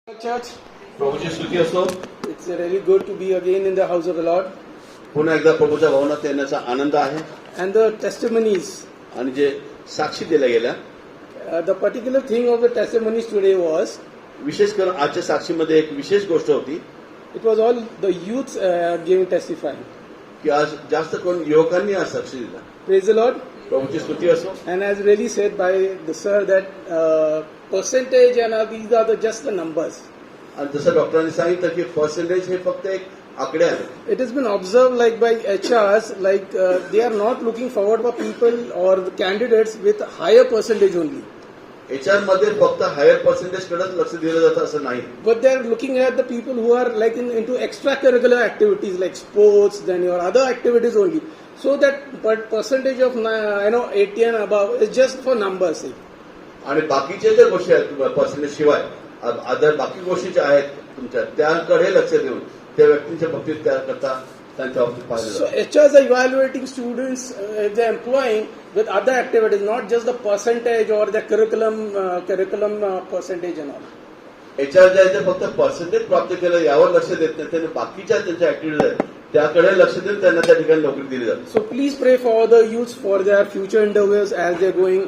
Church, प्रभूची स्तुती असो. it's really good to be again in the house of the Lord. पुन्हा एकदा प्रभूच्या भवनात येण्याचा आनंद आहे. And the testimonies, आणि जे साक्षी दिल्या गेल्या, the particular thing of the testimonies today was, विशेष करून आजच्या साक्षीमध्ये एक विशेष गोष्ट होती it was all the youths giving testifying. की आज जास्त करून युवकांनी आज साक्षी दिला. Praise the Lord. प्रभूची स्तुती असो. And as really said by the sir that percentage and these are just the numbers. आणि जसं डॉक्टरांनी सांगितलं की पर्सेंटेज हे फक्त एक आकडे आहे. It has been observed like by HRs, like they are not looking forward for people or the candidates with higher percentage only. HR मध्ये फक्त हायर पर्सेंटेज कडेच लक्ष दिलं जातं असं नाही. But they are looking at the people who are like into extracurricular activities like sports, then your other activities only. So that percentage of 80 and above is just for numbers sake. आणि बाकीच्या ज्या गोष्टी आहेत percentage शिवाय other बाकी गोष्टी ज्या आहेत तुमच्या त्याकडे लक्ष देऊन त्या व्यक्तींच्या बाबतीत त्या करता त्यांच्या बाबतीत पाहिलं So जातं. HRs are evaluating students if they are employing with other activities, not just the percentage or the curriculum percentage and all. HR जे आहे ते फक्त पर्सेंटेज प्राप्त केलं यावर लक्ष देत नाही, त्यांनी बाकीच्या त्यांच्या ऍक्टिव्हिटीज आहेत त्याकडे लक्ष देऊन त्यांना त्या ठिकाणी नोकरी दिली जाते. So please pray for the youths for their future endeavors as they are going.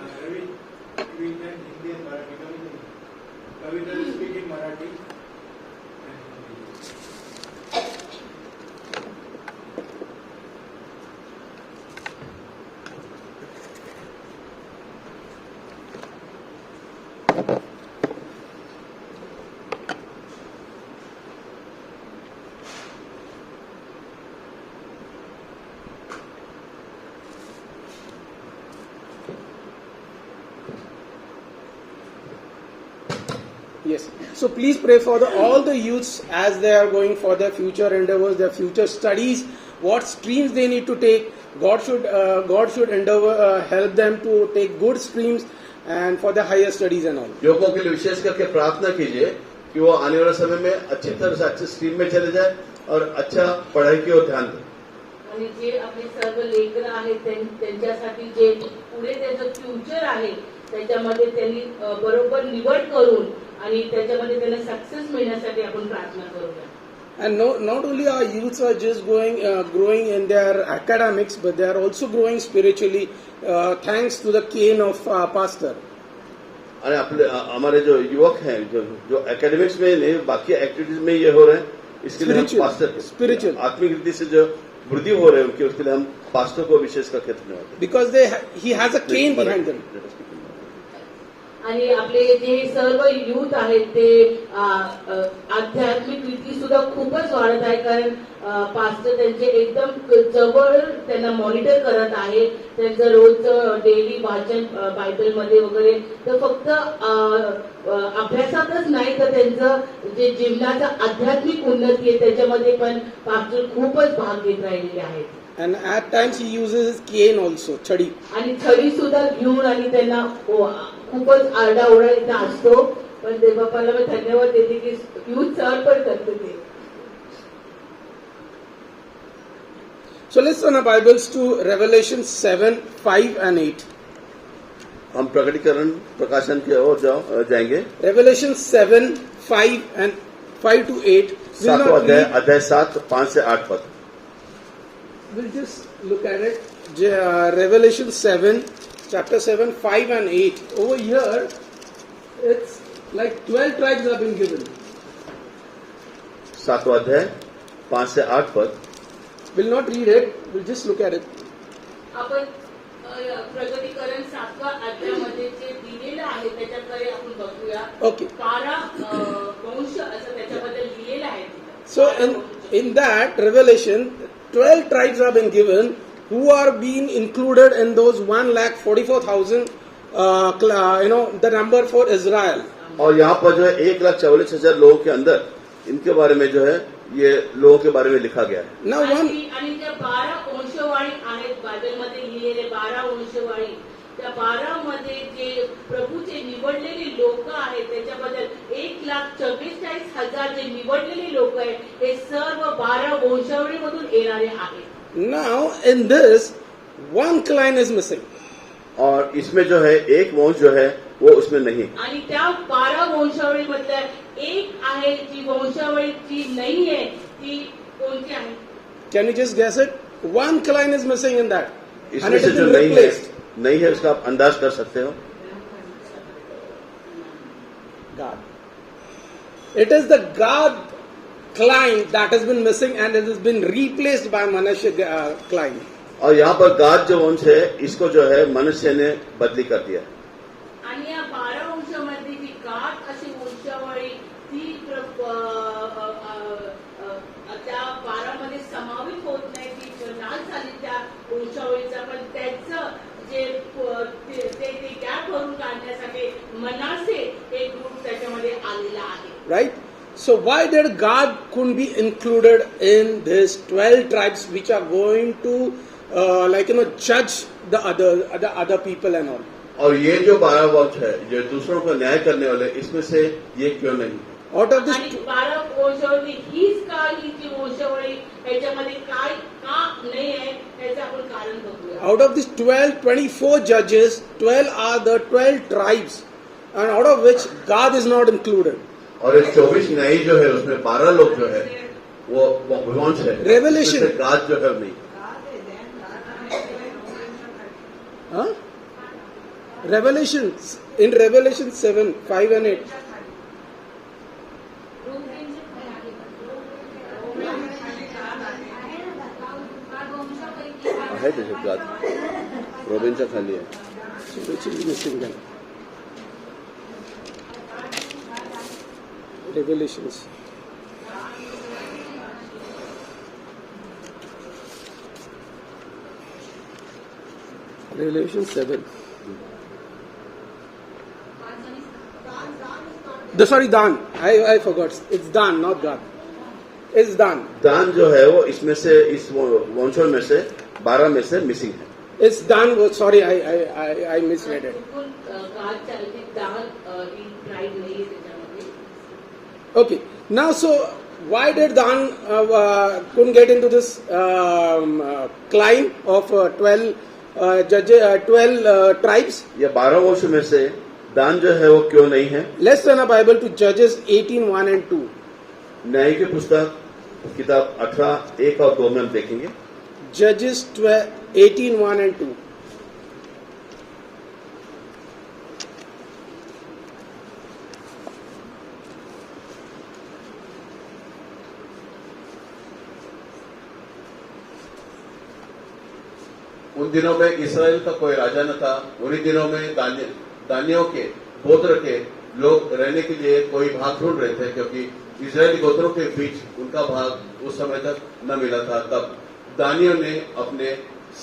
Yes. So please pray for all the youths as they are going for their future endeavors, their future studies, what streams they need to take. God should help them to take good streams and for their higher studies and all. युवकों के लिए विशेष करके प्रार्थना कीजिए कि वो आने वाले समय में अच्छी तरह से अच्छे स्ट्रीम में चले जाए और अच्छा पढ़ाई की ओर ध्यान दें. आणि जे आपले सर्व लेकर आहेत त्यांच्यासाठी जे पुढे त्यांचं फ्युचर आहे त्याच्यामध्ये त्यांनी बरोबर निवड करून आणि त्याच्यामध्ये त्यांना सक्सेस मिळण्यासाठी आपण प्रार्थना करूया. And not only our youths are just growing in their academics, but they are also growing spiritually, thanks to the cane of pastor. और अपने हमारे जो युवक हैं जो एकेडमिक्स में नहीं बाकी एक्टिविटीज में ये हो रहे हैं इसके लिए हम पास्टर स्पिरिचुअल आत्मिक रीति से जो वृद्धि हो रहे हैं उनकी उसके लिए हम पास्टर को विशेष करके धन्यवाद देते हैं. because he has a cane behind them. आणि आपले जे सर्व युथ आहेत ते आध्यात्मिक रीती सुद्धा खूपच वाढत आहे कारण पास्टर त्यांचे एकदम जवळ त्यांना मॉनिटर करत आहे त्यांचं रोजचं डेली वाचन बायबलमध्ये वगैरे तर फक्त अभ्यासातच नाही तर त्यांचं जे जीवनाचं आध्यात्मिक उन्नती आहे त्याच्यामध्ये पण पास्टर खूपच भाग घेत राहिलेले आहेत. And at times he uses his cane also, chadi. आणि छडी सुद्धा घेऊन आणि त्यांना खूपच आरडाओरडा इथं असतो पण देवबापाला मी धन्यवाद देते की युथ सर पण करते ते. So let's turn our Bibles to Revelation 7, 5 and 8. हम प्रकटीकरण प्रकाशन की ओर जाएंगे. Revelation 7, 5 to 8. We'll not read. अध्याय 7 5 से 8 पद. We'll just look at it. Revelation 7, chapter 7, 5 and 8. Over here, it's like 12 tribes have been given. 7वां अध्याय 5 से 8 पद. We'll not read it. We'll just look at it. आपण प्रगतीकरण 7व्या अध्यायामध्ये जे दिलेलं आहे त्याच्याकडे आपण बघूया. Okay. 12 वंश असं त्याच्याबद्दल लिहिलेलं आहे. So in that Revelation, 12 tribes have been given who are being included in those 1,44,000, the number for Israel. और यहाँ पर जो है 1,44,000 लोगों के अंदर इनके बारे में जो है ये लोगों के बारे में लिखा गया है. Now one, आणि ज्या 12 वंशवाळी आहेत बायबलमध्ये लिहिलेले 12 वंशवाळी त्या 12 मध्ये जे प्रभूचे निवडलेले लोक आहेत त्याच्याबद्दल 1,44,000 जे निवडलेले लोक आहेत हे सर्व 12 वंशावळीमधून येणारे आहेत. now in this, one clan is missing. और इसमें जो है एक वंश जो है वो उसमें नहीं. आणि त्या 12 वंशावळीमधल्या एक आहे जी वंशावळीची नाही आहे ती कोणती आहे? Can you just guess it? One clan is missing in that. And इसमें it से has जो been नहीं है replaced. नहीं है उसका आप अंदाज कर सकते हो? God. It is the God clan that has been missing and it has been replaced by Manasseh clan. और यहाँ पर गाद जो वंश है इसको जो है मनुष्य ने बदली कर दिया। आणि या 12 वंशामध्ये जी गाठ अशी वंशावळी ती त्या 12 मध्ये समावित होत नाही, ती नाश झाली त्या वंशावळीचा, पण त्याचं जे ते गॅप भरून काढण्यासाठी मनासे एक ग्रुप त्याच्यामध्ये आलेला आहे. Right? So why did God couldn't be included in these 12 tribes which are going to judge the other people and all? और ये जो 12 वंश है जो दूसरों का न्याय करने वाले इसमें से ये क्यों नहीं? Out of this आणि 12 वंशावळी हीच का ही जी वंशावळी ह्याच्यामध्ये काय का नाही आहे याचं आपण कारण बघूया. out of these 24 judges, 12 are the 12 tribes, and out of which God is not included. और ये 24 न्यायी जो है उसमें 12 लोग जो है वो वंश है, Revelation. उसमें से गाद जो है नहीं। Huh? In Revelation 7, 5 and 8. आहे त्याच्यात गाद रोबिनच्या खाली आहे। So which is missing then? Revelations. Revelation 7. Sorry, Dan. I forgot. It's Dan, not God. It's Dan. दान जो है वो इसमें से इस वंशों में से 12 में से मिसिंग है। It's Dan. Sorry, I misread it. बिलकुल गाठ चालती दान ही ट्राईब नाही आहे त्याच्यामध्ये. Okay. Now, so why did Dan couldn't get into this clan of 12 judges, 12 tribes? ये 12 वंश में से दान जो है वो क्यों नहीं है? Let's turn our Bible to Judges 18, 1 and 2. न्याय की पुस्तक किताब 18 1 और 2 में हम देखेंगे। Judges 18, 1 and 2. उन दिनों में इसराइल का कोई राजा न था। उन्हीं दिनों में दानियों के गोत्र के लोग रहने के लिए कोई भाग ढूंढ रहे थे, क्योंकि इजरायली गोत्रों के बीच उनका भाग उस समय तक न मिला था। तब दानियों ने अपने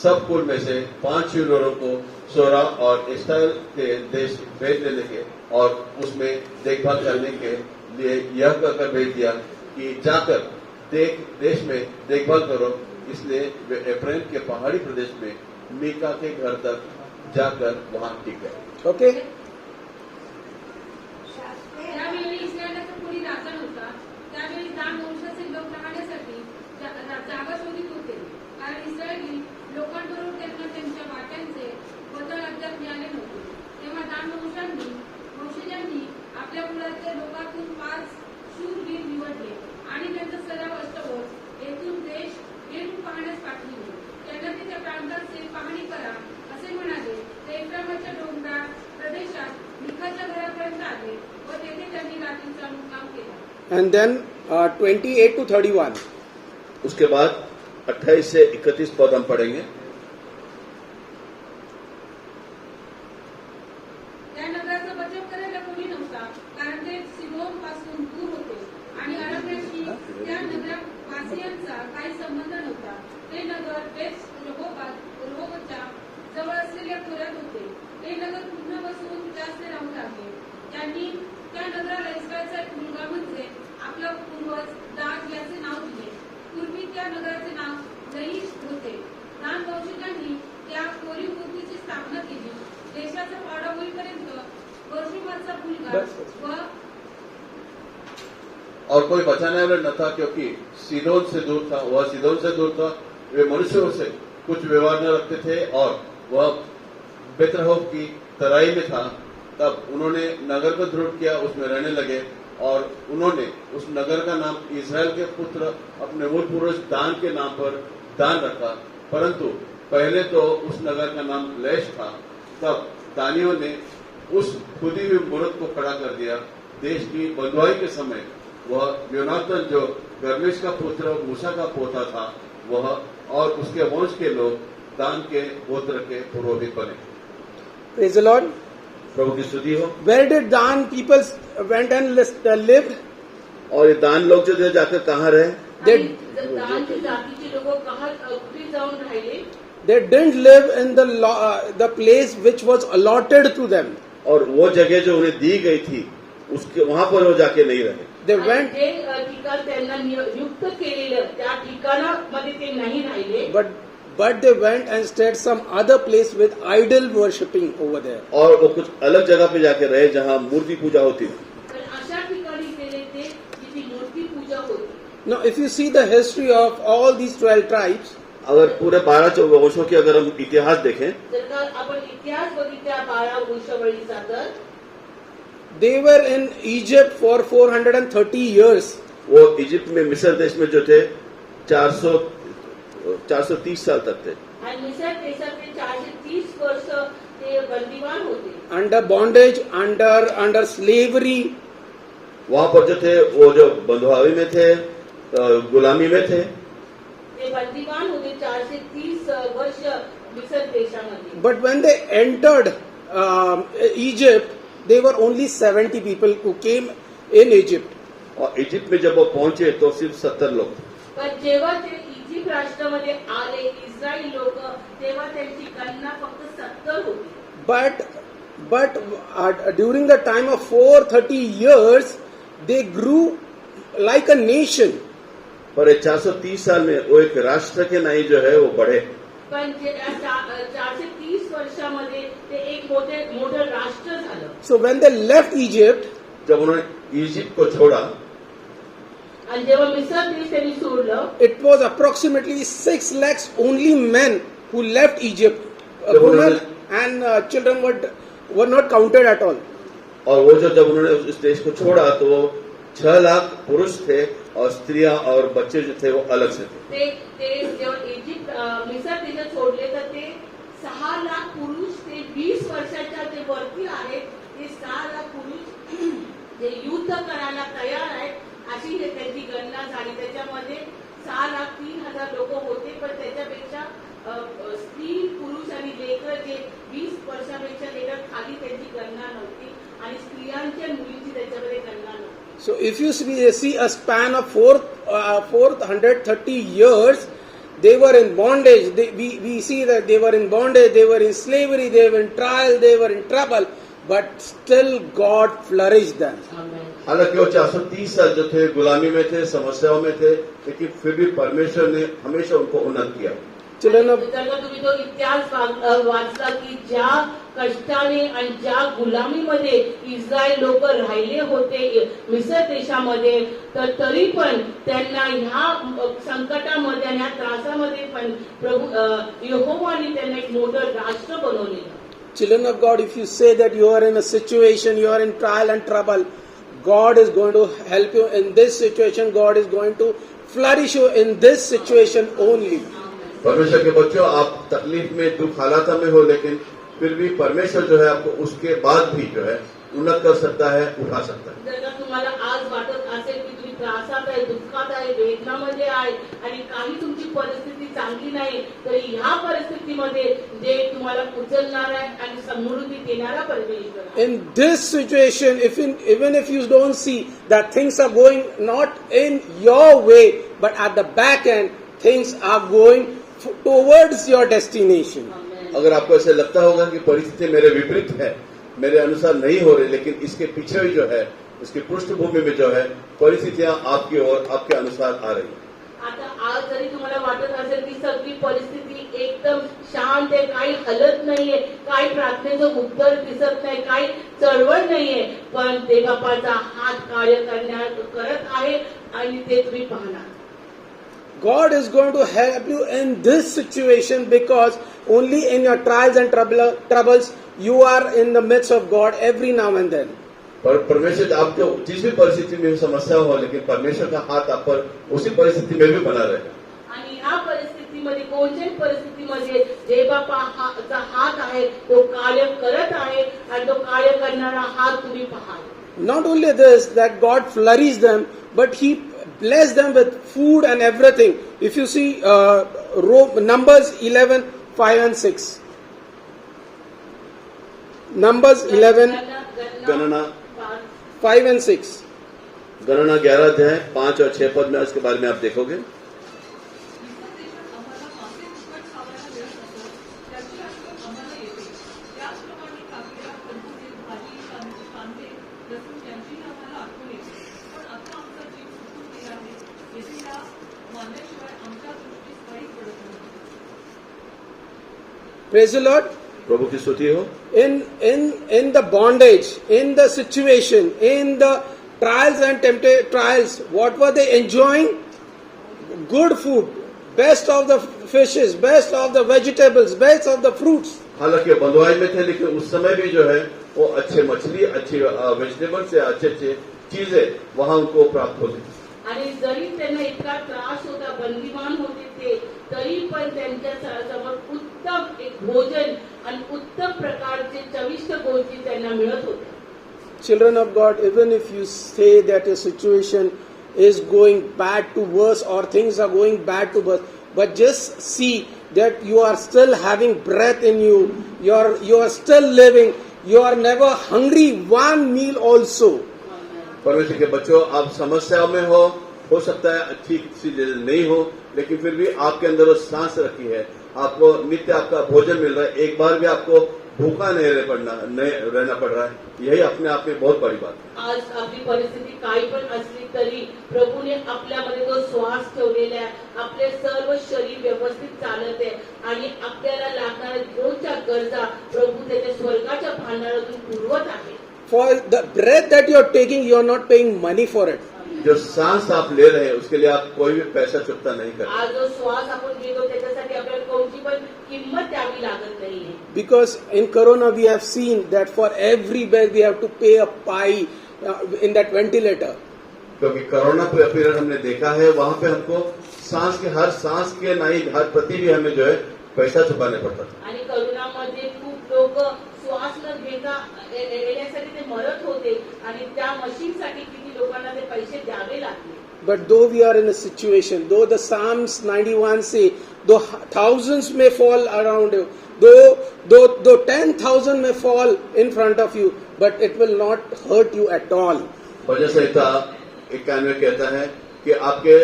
सब कुल में से 5 यूरों को सोरा और इस्राएल के देश भेज देने के और उसमें देखभाल करने के लिए यह कहकर भेज दिया कि जाकर देश में देखभाल करो। इसलिए वे एफ्राइम के पहाड़ी प्रदेश में मीका के घर तक जाकर वहां टिक गए। Okay? त्यावेळी इस्रायलाचा कोणी राजा नव्हता। त्यावेळी दान वंशाचे लोक राहण्यासाठी जागा शोधित होते, कारण इस्रायली लोकांबरोबर त्यांना त्यांच्या वाट्यांचे बदल अद्याप मिळाले नव्हते। तेव्हा दान वंशजांनी आपल्या कुळातल्या लोकांतून 5 शूरवीर निवडले आणि त्यांचा सराव अष्टवट येथून देश घेऊन पाहण्यास पाठविले। त्यांना तिच्या प्रांताचे पाहणी करा असे म्हणाले। ते एफ्राईमच्या डोंगराळ प्रदेशात मिकाच्या घरापर्यंत आले व तेथे त्यांनी रात्रीचा मुक्काम केला। And then 28 to 31. उसके बाद 28 से 31 पद हम पढ़ेंगे। त्या नगराचा बचाव करायला कोणी नव्हता, कारण ते सिदोन पासून दूर होते आणि अरबशी त्या नगरवासियांचा काही संबंध नव्हता। ते नगर बेत रहोबच्या जवळ असलेल्या खोऱ्यात होते। ते नगर पुन्हा बसवून जास्त राहू लागले। त्यांनी त्या नगराला इस्रायलचा एक मुलगा म्हणजे आपला पूर्वज दाग याचे नाव दिले। पूर्वी त्या नगराचे नाव लईश होते। दान वंशजांनी त्या कोरीव मूर्तीची स्थापना केली। देशाचा पाडा होईपर्यंत वर्षभरचा मुलगा व और कोई बचाने वाला न था, क्योंकि सीदोन से दूर था। वह सीदोन से दूर था। वे मनुष्यों से कुछ व्यवहार न रखते थे और वह बेतरहोब की तराई में था। तब उन्होंने नगर को दृढ़ किया, उसमें रहने लगे और उन्होंने उस नगर का नाम इजराइल के पुत्र अपने मूल पुरुष दान के नाम पर दान रखा। परंतु पहले तो उस नगर का नाम लैश था। तब दानियों ने उस खुदी हुई मूर्त को खड़ा कर दिया। देश की बंधुआई के समय वह योनातन जो गर्मेश का पुत्र मूसा का पोता था, वह और उसके वंश के लोग दान के गोत्र के पुरोहित बने। Praise the Lord. प्रभु की स्तुति हो। Where did Dan people went and lived? और ये दान लोग जो जाकर कहाँ रहे? They, दानच्या जातीचे लोक कुठे जाऊन राहिले? they didn't live in the place which was allotted to them. और वो जगह जो उन्हें दी गई थी उसके वहाँ पर वो जाके नहीं रहे। They आणि went, जे ठिकाण त्यांना नियुक्त केलेलं त्या ठिकाणामध्ये ते नाही राहिले. but they went and stayed some other place with idol worshipping over there. और वो कुछ अलग जगह पे जाके रहे जहाँ मूर्ति पूजा होती थी। पण अशा ठिकाणी गेले ते जिथे मूर्ती पूजा होती. Now, if you see the history of all these 12 tribes, अगर पूरे 12 वंशों की अगर हम इतिहास देखें, जर का आपण इतिहास बघितला 12 वंशावळीचा तर they were in Egypt for 430 years. वो इजिप्ट में मिस्र देश में जो थे 430 साल तक थे। आणि मिसर देशाचे 430 वर्ष ते बंदीवान होते. Under bondage, under slavery. वहाँ पर जो थे वो जो बंधुआई में थे, गुलामी में थे। ते बंदीवान होते 430 वर्ष मिसर देशामध्ये. But when they entered Egypt, they were only 70 people who came in Egypt. और इजिप्ट में जब वो पहुंचे तो सिर्फ 70 लोग थे। पण जेव्हा ते इजिप्त राष्ट्रामध्ये आले इस्रायल लोक, तेव्हा त्यांची गणना फक्त 70 होती. But during the time of 430 years, they grew like a nation. पर 430 साल में वो एक राष्ट्र के नाई जो है वो बढ़े। पण 430 वर्षामध्ये ते एक मोठं राष्ट्र झालं. So when they left Egypt, जब उन्होंने इजिप्ट को छोड़ा, आणि जेव्हा मिसर देश त्यांनी सोडलं, it was approximately 6 lakhs only men who left Egypt. So Women and children were not counted at all. और वो जो जब उन्होंने उस देश को छोड़ा तो वो 6 लाख पुरुष थे और स्त्रियां और बच्चे जो थे वो अलग से थे। ते जेव्हा इजिप्त मिसर देशात सोडले तर ते 6 लाख पुरुष ते 20 वर्षाच्या जे वरती आहेत ते 6 लाख पुरुष जे युद्ध करायला तयार आहेत अशी हे त्यांची गणना झाली. त्याच्यामध्ये 6,03,000 लोक होते, पण त्याच्यापेक्षा स्त्री पुरुष आणि लेकर जे 20 वर्षापेक्षा लेकर खाली त्यांची गणना नव्हती आणि स्त्रियांच्या मुलींची त्याच्यामध्ये गणना नव्हती. So if you see a span of 430 years, they were in bondage. We see that they were in bondage, they were in slavery, they were in trial, they were in trouble, but still God flourished them. हालांकि वो 430 साल जो थे गुलामी में थे, समस्याओं में थे, लेकिन फिर भी परमेश्वर ने हमेशा उनको उन्नत किया। Children of जर का तुम्ही तो इतिहास वाचला की ज्या कष्टाने आणि ज्या गुलामीमध्ये इस्रायल लोक राहिले होते मिसर देशामध्ये, तर तरी पण त्यांना ह्या संकटामध्ये आणि ह्या त्रासामध्ये पण प्रभू यहोवाने त्यांना एक मोठं राष्ट्र बनवलेलं. Children of God, if you say that you are in a situation, you are in trial and trouble, God is going to help you in this situation. God is going to flourish you in this situation only. परमेश्वर के बच्चों, आप तकलीफ में दुख हालात में हो, लेकिन फिर भी परमेश्वर जो है आपको उसके बाद भी जो है उन्नत कर सकता है, उठा सकता है। जर का तुम्हाला आज वाटत असेल की तुम्ही त्रासात आहे, दुःखात आहे, वेदनामध्ये आहे आणि काही तुमची परिस्थिती चांगली नाही, तर ह्या परिस्थितीमध्ये जे तुम्हाला उचलणार आहे आणि समृद्धी देणारा परमेश्वर आहे. In this situation, even if you don't see that things are going not in your way, but at the back end, things are going towards your destination. अगर आपको ऐसे लगता होगा कि परिस्थिति मेरे विपरीत है, मेरे अनुसार नहीं हो रही, लेकिन इसके पीछे भी जो है, इसकी पृष्ठभूमि में जो है परिस्थितियां आपकी ओर, आपके अनुसार आ रही है। आता आज जरी तुम्हाला वाटत असेल की सगळी परिस्थिती एकदम शांत आहे, काही हलत नाहीये, काही प्रार्थनेचं उत्तर दिसत नाही, काही चळवळ नाहीये, पण देवबापाचा हात कार्य करत आहे आणि ते तुम्ही पाहणार. God is going to help you in this situation, because only in your trials and troubles you are in the midst of God every now and then. पर परमेश्वर आप जो जिस भी परिस्थिति में समस्या हो, लेकिन परमेश्वर का हाथ आप पर उसी परिस्थिति में भी बना रहेगा. आणि ह्या परिस्थितीमध्ये कोणत्याही परिस्थितीमध्ये जे बापाचा हात आहे तो कार्य करत आहे आणि तो कार्य करणारा हात तुम्ही पहा. Not only this, that God flourished them, but He blessed them with food and everything. If you see Numbers 11, 5 and 6. Numbers 11, गणना 5 and 6. गणना 11 अध्याय 5 और 6 पद में इसके बारे में आप देखोगे. Praise the Lord. प्रभु की स्तुति हो. In the bondage, in the situation, in the trials and trials, what were they enjoying? Good food, best of the fishes, best of the vegetables, best of the fruits. हालांकि बंधुआई में थे, लेकिन उस समय भी जो है वो अच्छे मछली, अच्छी वेजिटेबल से अच्छे चीजें वहां उनको प्राप्त होती. आणि जरी त्यांना इतका त्रास होता, बंदिवान होते ते, तरी पण त्यांच्या समोर उत्तम एक भोजन आणि उत्तम प्रकारचे चविष्ट गोष्टी त्यांना मिळत होत्या. Children of God, even if you say that your situation is going bad to worse or things are going bad to worse, but just see that you are still having breath in you, you are still living, you are never hungry one meal also. परमेश्वर के बच्चों, आप समस्या में हो सकता है अच्छी चीजें नहीं हो, लेकिन फिर भी आपके अंदर वो सांस रखी है, आपको नित्य आपका भोजन मिल रहा है, एक बार भी आपको भूखा नहीं रहना पड़ रहा है. यही अपने आप में बहुत बड़ी बात है. आज आपली परिस्थिती काही पण असली तरी प्रभूने आपल्यामध्ये तो श्वास ठेवलेला आहे, आपले सर्व शरीर व्यवस्थित चालत आहे आणि आपल्याला लागणाऱ्या रोजच्या गरजा प्रभू त्याच्या स्वर्गाच्या भांडारातून पुरवत आहे. For the breath that you are taking, you are not paying money for it. जो सांस आप ले रहे हैं उसके लिए आप कोई भी पैसा चुकता नहीं करते. आज जो श्वास आपण घेतो त्याच्यासाठी आपल्याला कोणती पण किंमत द्यावी लागत नाहीये. Because in Corona we have seen that for every bed we have to pay a pie in that ventilator. क्योंकि कोरोना पीरियड हमने देखा है, वहां पे हमको हर सांस के नहीं हर प्रति भी हमें जो है पैसा चुकाने पड़ता था. आणि करोनामध्ये खूप लोक श्वास न घेता येण्यासाठी ते मरत होते आणि त्या मशीनसाठी किती लोकांना ते पैसे द्यावे लागले. But though we are in a situation, though the Psalms 91 say, though thousands may fall around you, though 10,000 may fall in front of you, but it will not hurt you at all. भजन संहिता 91 कहता है कि आपके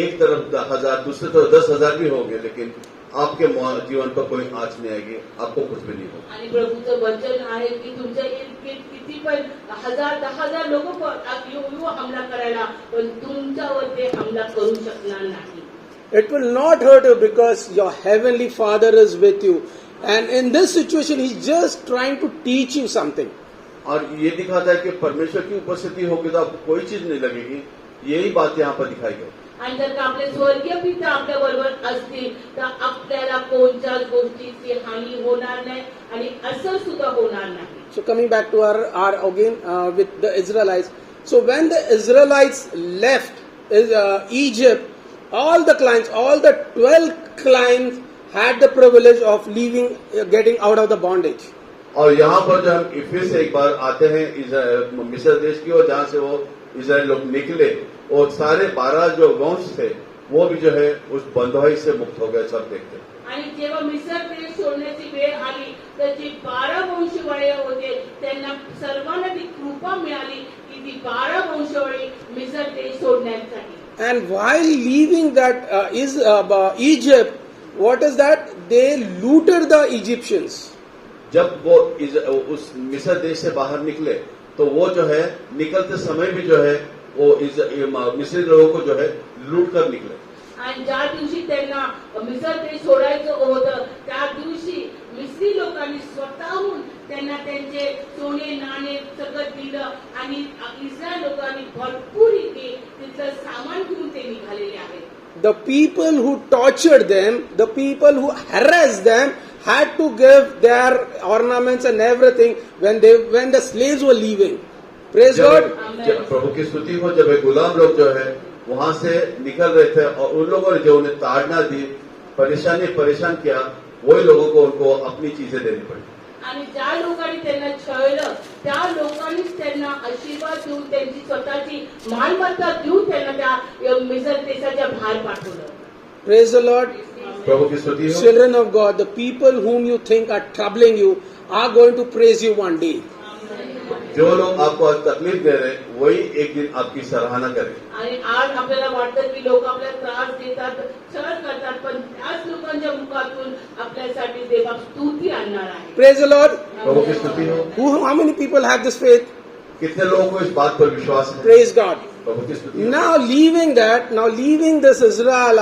एक तरफ 10,000, दूसरी तरफ 10,000 भी होंगे, लेकिन आपके जीवन पर कोई आँच नहीं आएगी, आपको कुछ भी नहीं होगा. आणि प्रभूचं वचन आहे की तुमच्या किती पण 10,000 लोक येऊ हमला करायला, पण तुमच्यावर ते हमला करू शकणार नाही. It will not hurt you because your heavenly Father is with you. And in this situation, He's just trying to teach you something. और ये दिखाता है कि परमेश्वर की उपस्थिति होगी तो आपको कोई चीज नहीं लगेगी. यही बात यहाँ पर दिखाई गई. आणि जर का आपले स्वर्गीय पिता आपल्या बरोबर असतील तर आपल्याला कोणत्याच गोष्टीची हानी होणार नाही आणि असर सुद्धा होणार नाही. So coming back to our again with the Israelites. So when the Israelites left Egypt, all the clans, all the 12 clans had the privilege of leaving, getting out of the bondage. और यहाँ पर जो हम फिर से एक बार आते हैं मिस्र देश की, और जहाँ से वो इजराइल लोग निकले, और सारे 12 जो वंश थे वो भी जो है उस बंधुआई से मुक्त हो गए. सब देखते हैं. आणि जेव्हा मिसर देश सोडण्याची वेळ आली तर जे 12 वंशवळे होते त्यांना सर्वांना ती कृपा मिळाली की ती 12 वंशवळे मिसर देश सोडण्यासाठी. And while leaving that Egypt, what is that? They looted the Egyptians. जब वो उस मिस्र देश से बाहर निकले तो वो जो है निकलते समय भी जो है वो मिस्री लोगों को जो है लूट कर निकले. आणि ज्या दिवशी त्यांना मिसर देश सोडायचं होतं त्या दिवशी मिस्री लोकांनी स्वतःहून त्यांना त्यांचे सोने नाणे सगळं दिलं आणि इस्रायल लोकांनी भरपूर इथे तिथलं सामान घेऊन ते निघालेले आहेत. the people who tortured them, the people who harassed them, had to give their ornaments and everything when the slaves were leaving. Praise God. जब प्रभु की स्तुति हो, जब ये गुलाम लोग जो है वहां से निकल रहे थे और उन लोगों ने जो उन्हें ताड़ना दी, परेशान किया, वही लोगों को उनको अपनी चीजें देनी पड़ी. आणि ज्या लोकांनी त्यांना छळलं त्या लोकांनीच त्यांना आशीर्वाद देऊन त्यांची स्वतःची मालमत्ता देऊन त्यांना त्या मिस्र देशाच्या बाहेर पाठवलं. Praise the Lord. प्रभु की स्तुति हो. Children of God, the people whom you think are troubling you are going to praise you one day. जो लोग आपको आज तकलीफ दे रहे वही एक दिन आपकी सराहना करें. आणि आज आपल्याला वाटतं की लोक आपल्याला त्रास देतात, छळ करतात, पण त्याच लोकांच्या मुखातून आपल्यासाठी देवा स्तुती आणणार आहे. Praise the Lord. प्रभु की स्तुति हो. How many people have this faith? कितने लोगों को इस बात पर विश्वास है? Praise God. प्रभु की स्तुति हो. Now leaving this Israel,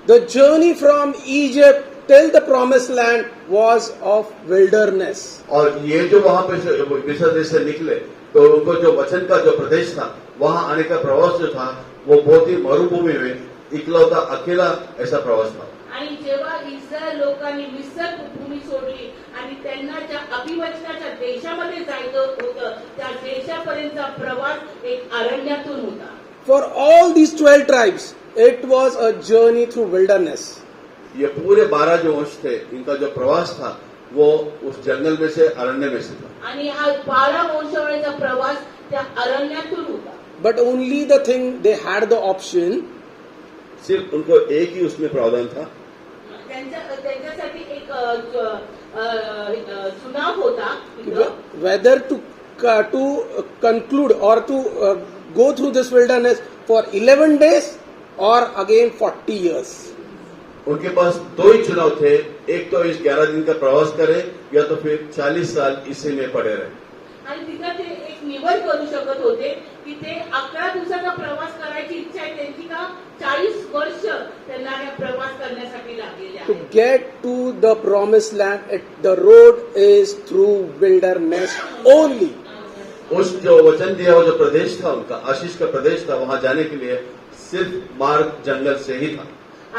the journey from Egypt till the promised land was of wilderness. और ये जो वहां पे मिस्र देश से निकले तो उनको जो वचन का जो प्रदेश था वहां आने का प्रवास जो था वो बहुत ही मरुभूमि में इकलौता अकेला ऐसा प्रवास था. आणि जेव्हा इस्रायल लोकांनी मिस्र भूमी सोडली आणि त्यांना ज्या अभिवचनाच्या देशामध्ये जायचं होतं त्या देशापर्यंतचा प्रवास एक अरण्यातून होता. For all these 12 tribes, it was a journey through wilderness. ये पूरे 12 जो वंश थे इनका जो प्रवास था वो उस जंगल में से अरण्य में से था. आणि हा 12 वंशावळीचा प्रवास त्या अरण्यातून होता. But only the thing they had the option, सिर्फ उनको एक ही उसमें प्रावधान था. त्यांच्यासाठी एक चुनाव होता whether to conclude or to go through this wilderness for 11 days or again 40 years. उनके पास दो ही चुनाव थे, एक तो इस 11 दिन का प्रवास करे या तो फिर 40 साल इसी में पड़े रहे. आणि तिथं ते एक निवड करू शकत होते की ते 11 दिवसाचा प्रवास करायची इच्छा आहे त्यांची का 40 वर्ष त्यांना हा प्रवास करण्यासाठी लागलेले To आहे. get to the promised land, the road is through wilderness only. उस जो वचन दिया हुआ जो प्रदेश था उनका आशीष का प्रदेश था, वहां जाने के लिए सिर्फ मार्ग जंगल से ही था.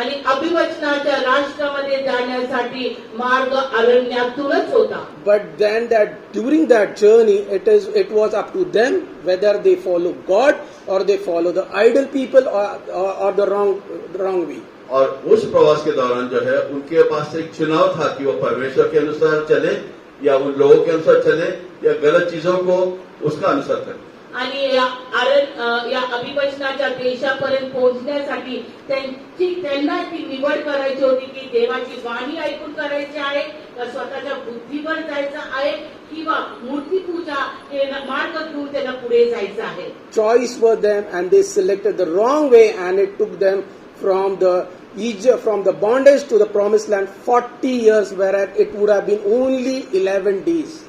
आणि अभिवचनाच्या राष्ट्रामध्ये जाण्यासाठी मार्ग अरण्यातूनच होता. But then during that journey, it was up to them whether they follow God or they follow the idol people or the wrong way. और उस प्रवास के दौरान जो है उनके पास एक चुनाव था कि वो परमेश्वर के अनुसार चले या उन लोगों के अनुसार चले या गलत चीजों को उसका अनुसार करें. आणि या अभिवचनाच्या देशापर्यंत पोहोचण्यासाठी त्यांना ती निवड करायची होती की देवाची वाणी ऐकून करायची आहे का स्वतःच्या बुद्धीवर जायचं आहे किंवा मूर्तीपूजा हे मार्ग घेऊन त्यांना पुढे जायचं आहे. Choice for them, and they selected the wrong way, and it took them from the bondage to the promised land 40 years, whereas it would have been only 11 days.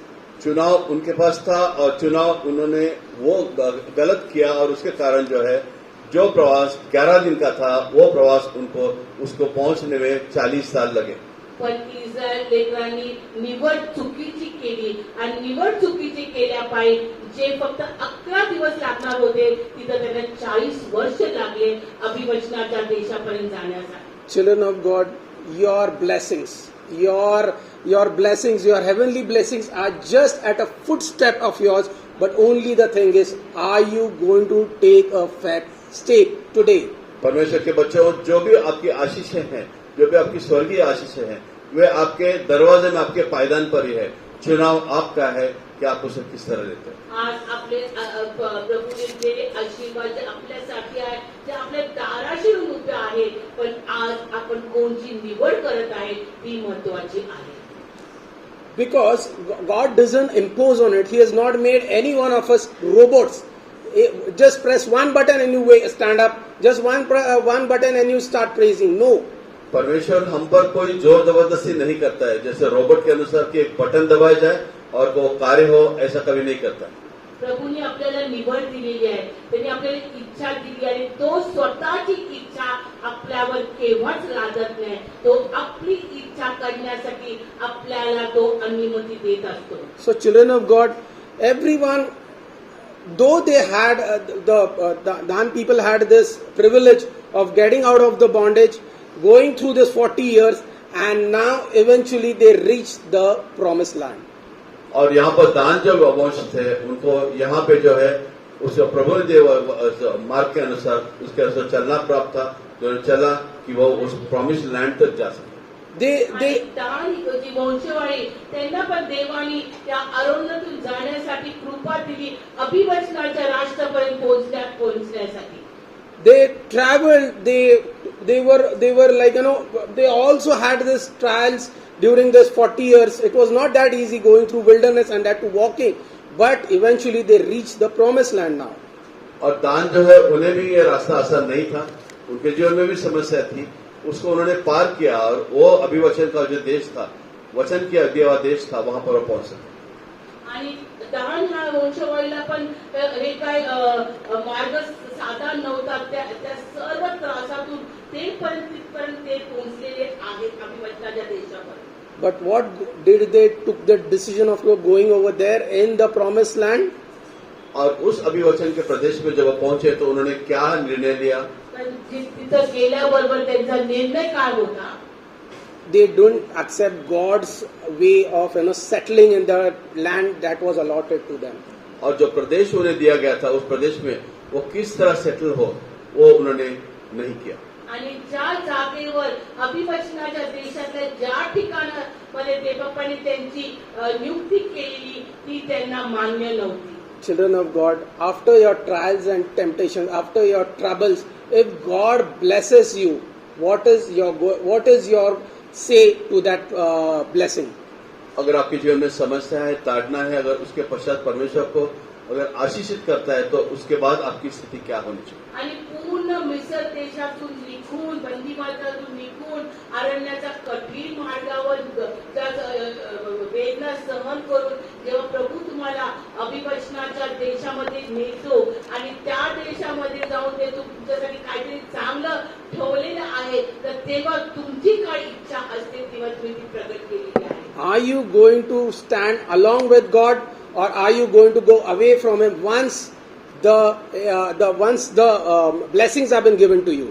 चुनाव उनके पास था और चुनाव उन्होंने वो गलत किया और उसके कारण जो है जो प्रवास 11 दिन का था वो प्रवास उनको उसको पहुंचने में 40 साल लगे. पण इस्रायल लेकरांनी निवड चुकीची केली आणि निवड चुकीची केल्यापायी जे फक्त 11 दिवस लागणार होते तिथं त्यांना 40 वर्ष लागले अभिवचनाच्या देशापर्यंत जाण्यासाठी. Children of God, your blessings, your heavenly blessings are just at a footstep of yours, but only the thing is, are you going to take a step today? परमेश्वर के बच्चों, जो भी आपकी आशीषें हैं, जो भी आपकी स्वर्गीय आशीषें हैं, वे आपके दरवाजे में आपके पायदान पर ही है. चुनाव आपका है कि आप उसे किस तरह लेते हैं. आज आपले प्रभूने जे आशीर्वाद जे आपल्यासाठी आहे ते आपल्या दाराशी येऊन उभे आहे, पण आज आपण कोणची निवड करत आहे ती महत्वाची आहे. Because God doesn't impose on it. He has not made any one of us robots. Just press one button and you stand up. Just one button and you start praising. No. परमेश्वर हम पर कोई जोर जबरदस्ती नहीं करता है, जैसे रोबोट के अनुसार कि एक बटन दबाया जाए और वो कार्य हो, ऐसा कभी नहीं करता. प्रभूने आपल्याला निवड दिलेली आहे, त्यांनी आपल्याला इच्छा दिली आणि तो स्वतःची इच्छा आपल्यावर केव्हाच लादत नाही. तो आपली इच्छा करण्यासाठी आपल्याला तो अनुमती देत असतो. So children of God, everyone though they had the Dan people had this privilege of getting out of the bondage, going through this 40 years, and now eventually they reached the promised land. और यहाँ पर दान जो वंश थे उनको यहाँ पे जो है उस प्रभु ने मार्ग के अनुसार उसके अनुसार चलना प्राप्त था, जो चला कि वो उस प्रॉमिस लैंड तक जा सके. आणि दान जी वंशवाळी त्यांना पण देवानी त्या अरण्यातून जाण्यासाठी कृपा दिली, अभिवचनाच्या राष्ट्रापर्यंत पोहोचण्यासाठी. They traveled. They were like, they also had this trials during this 40 years. It was not that easy going through wilderness and that to walking, but eventually they reached the promised land now. और दान जो है उन्हें भी ये रास्ता आसान नहीं था, उनके जीवन में भी समस्या थी, उसको उन्होंने पार किया और वो अभिवचन का जो देश था, वचन किया दिया देश था, वहां पर वो पहुंच सके. आणि दान ह्या वंशवाळीला पण हे काय मार्ग साधा नव्हता, त्या सर्व त्रासातून ते तिथपर्यंत ते पोहोचलेले आहेत अभिवचनाच्या देशापर्यंत. But what did they took the decision of going over there in the promised land? और उस अभिवचन के प्रदेश में जब वो पहुंचे तो उन्होंने क्या निर्णय लिया? पण तिथं गेल्याबरोबर त्यांचा निर्णय काय होता? They don't accept God's way of settling in the land that was allotted to them. और जो प्रदेश उन्हें दिया गया था उस प्रदेश में वो किस तरह सेटल हो वो उन्होंने नहीं किया. आणि ज्या जागेवर अभिवचनाच्या देशातल्या ज्या ठिकाणामध्ये देवबापांनी त्यांची नियुक्ती केलेली ती त्यांना मान्य नव्हती. Children of God, after your trials and temptations, after your troubles, if God blesses you, what is your say to that blessing? अगर आपके जीवन में समस्या है, ताड़ना है, अगर उसके पश्चात परमेश्वर को अगर आशीषित करता है तो उसके बाद आपकी स्थिति क्या होनी चाहिए? आणि पूर्ण मिसर देशातून निघून, बंदीवासातून निघून, अरण्याच्या कठीण मार्गावर त्या वेदना सहन करून जेव्हा प्रभू तुम्हाला अभिवचनाच्या देशामध्ये नेतो आणि त्या देशामध्ये जाऊन ते तुमच्यासाठी काहीतरी चांगलं ठेवलेलं आहे, तर तेव्हा तुमची काय इच्छा असते तेव्हा तुम्ही ती प्रगट केलेली आहे. Are you going to stand along with God, or are you going to go away from Him once the blessings have been given to you?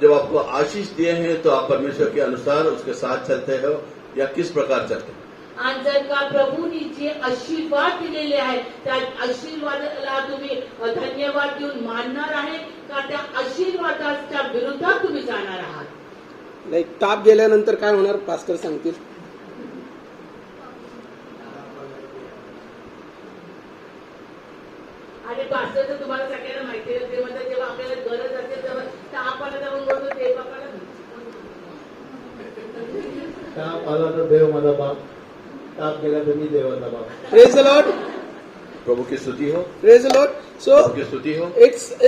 जब आपको आशीष दिए हैं तो आप परमेश्वर के अनुसार उसके साथ चलते हो या किस प्रकार चलते हो? आणि जर का प्रभूंनी जे आशीर्वाद दिलेले आहेत त्या आशीर्वादाला तुम्ही धन्यवाद देऊन मानणार आहे का त्या आशीर्वादाच्या विरोधात तुम्ही जाणार आहात? लाईक ताप गेल्यानंतर काय होणार पास्टर सांगतील. आणि पास्टर तर तुम्हाला सगळ्यांना माहिती आहे, ते म्हणतात जेव्हा आपल्याला गरज असेल तेव्हा तापाला जाऊन बोलतो ते बापाला ताप आला तर देव माझा बाप, ताप गेला तर मी देवाचा बाप. Praise the Lord. प्रभु की स्तुति हो. Praise the Lord. So प्रभु की स्तुति हो.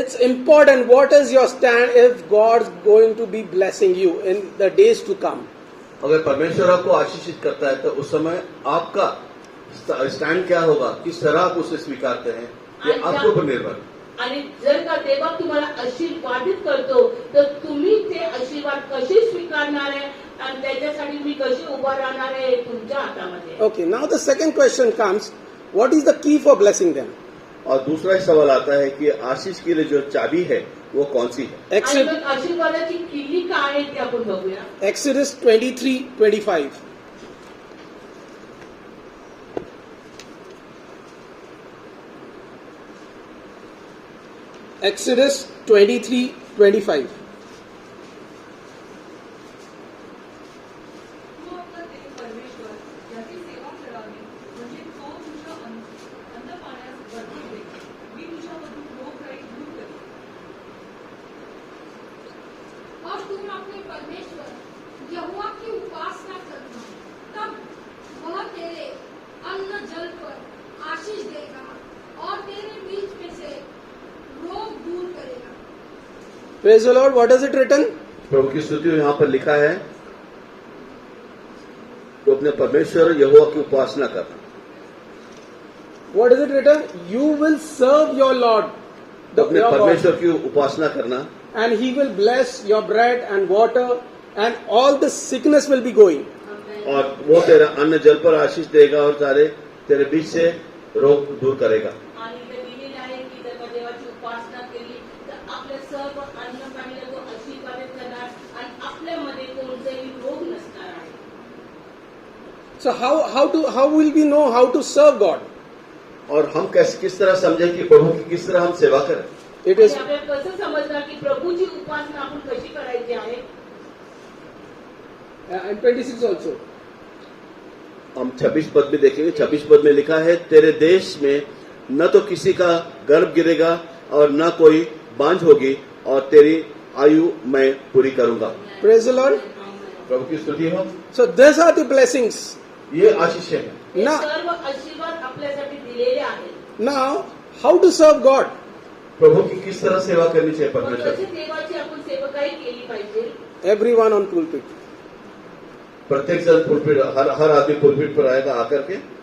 it's important. What is your stand if God's going to be blessing you in the days to come? अगर परमेश्वर आपको आशीषित करता है तो उस समय आपका स्टैंड क्या होगा, किस तरह आप उसे स्वीकारते हैं, ये आपके ऊपर निर्भर है. आणि जर का देवा तुम्हाला आशीर्वादित करतो तर तुम्ही ते आशीर्वाद कसे स्वीकारणार आहे आणि त्याच्यासाठी तुम्ही कसे उभा राहणार आहे हे तुमच्या हातामध्ये. Okay, now the second question comes, what is the key for blessing them? और दूसरा सवाल आता है कि आशीष के लिए जो चाबी है वो कौन सी है? आणि मग आशीर्वादाची किल्ली काय आहे ते आपण बघूया. Exodus 23:25. Exodus 23:25. तू आपला देव परमेश्वर याची सेवा करावी, म्हणजे तो तुझ्या अन्न पाण्यास भरपूर देईल. मी तुझ्यामधून रोगराई दूर करेन. और तुम अपने परमेश्वर यहोवा की उपासना करना, तब वह तेरे अन्न जल पर आशीष देगा और तेरे बीच में से रोग दूर करेगा. Praise the Lord. What is it written? प्रभु की स्तुति यहाँ पर लिखा है तो अपने परमेश्वर यहोवा की उपासना करना. What is it written? You will serve your Lord, अपने your God, परमेश्वर की उपासना करना and He will bless your bread and water, and all the sickness will be going. और वो तेरा अन्न जल पर आशीष देगा और सारे तेरे बीच से रोग दूर करेगा. आणि ते दिलेले देवाची उपासना केली तर आपल्या सर्व अन्न पाणीला तो आशीर्वादित करणार आणि आपल्यामध्ये कोणताही रोग नसणार आहे. So how will we know how to serve God? और हम किस तरह समझे कि प्रभु की किस तरह हम सेवा करें. It is आणि आपल्याला कसं समजणार की प्रभूची उपासना आपण कशी करायची आहे. and 26 also. हम 26 पद में देखेंगे. 26 पद में लिखा है, तेरे देश में न तो किसी का गर्भ गिरेगा और न कोई बांझ होगी और तेरी आयु मैं पूरी करूंगा. Praise the Lord. प्रभु की स्तुति हो. So these are the blessings. ये आशीष है. हे ना- सर्व आशीर्वाद आपल्यासाठी दिलेले आहेत. Now, how to serve God? प्रभु की किस तरह सेवा करनी चाहिए मग परमेश्वर कशी की. देवाची आपण सेवकाई केली पाहिजे. Everyone on pulpit. प्रत्येक जन पुलपिट, हर आदमी पुलपिट पर आएगा आकर के,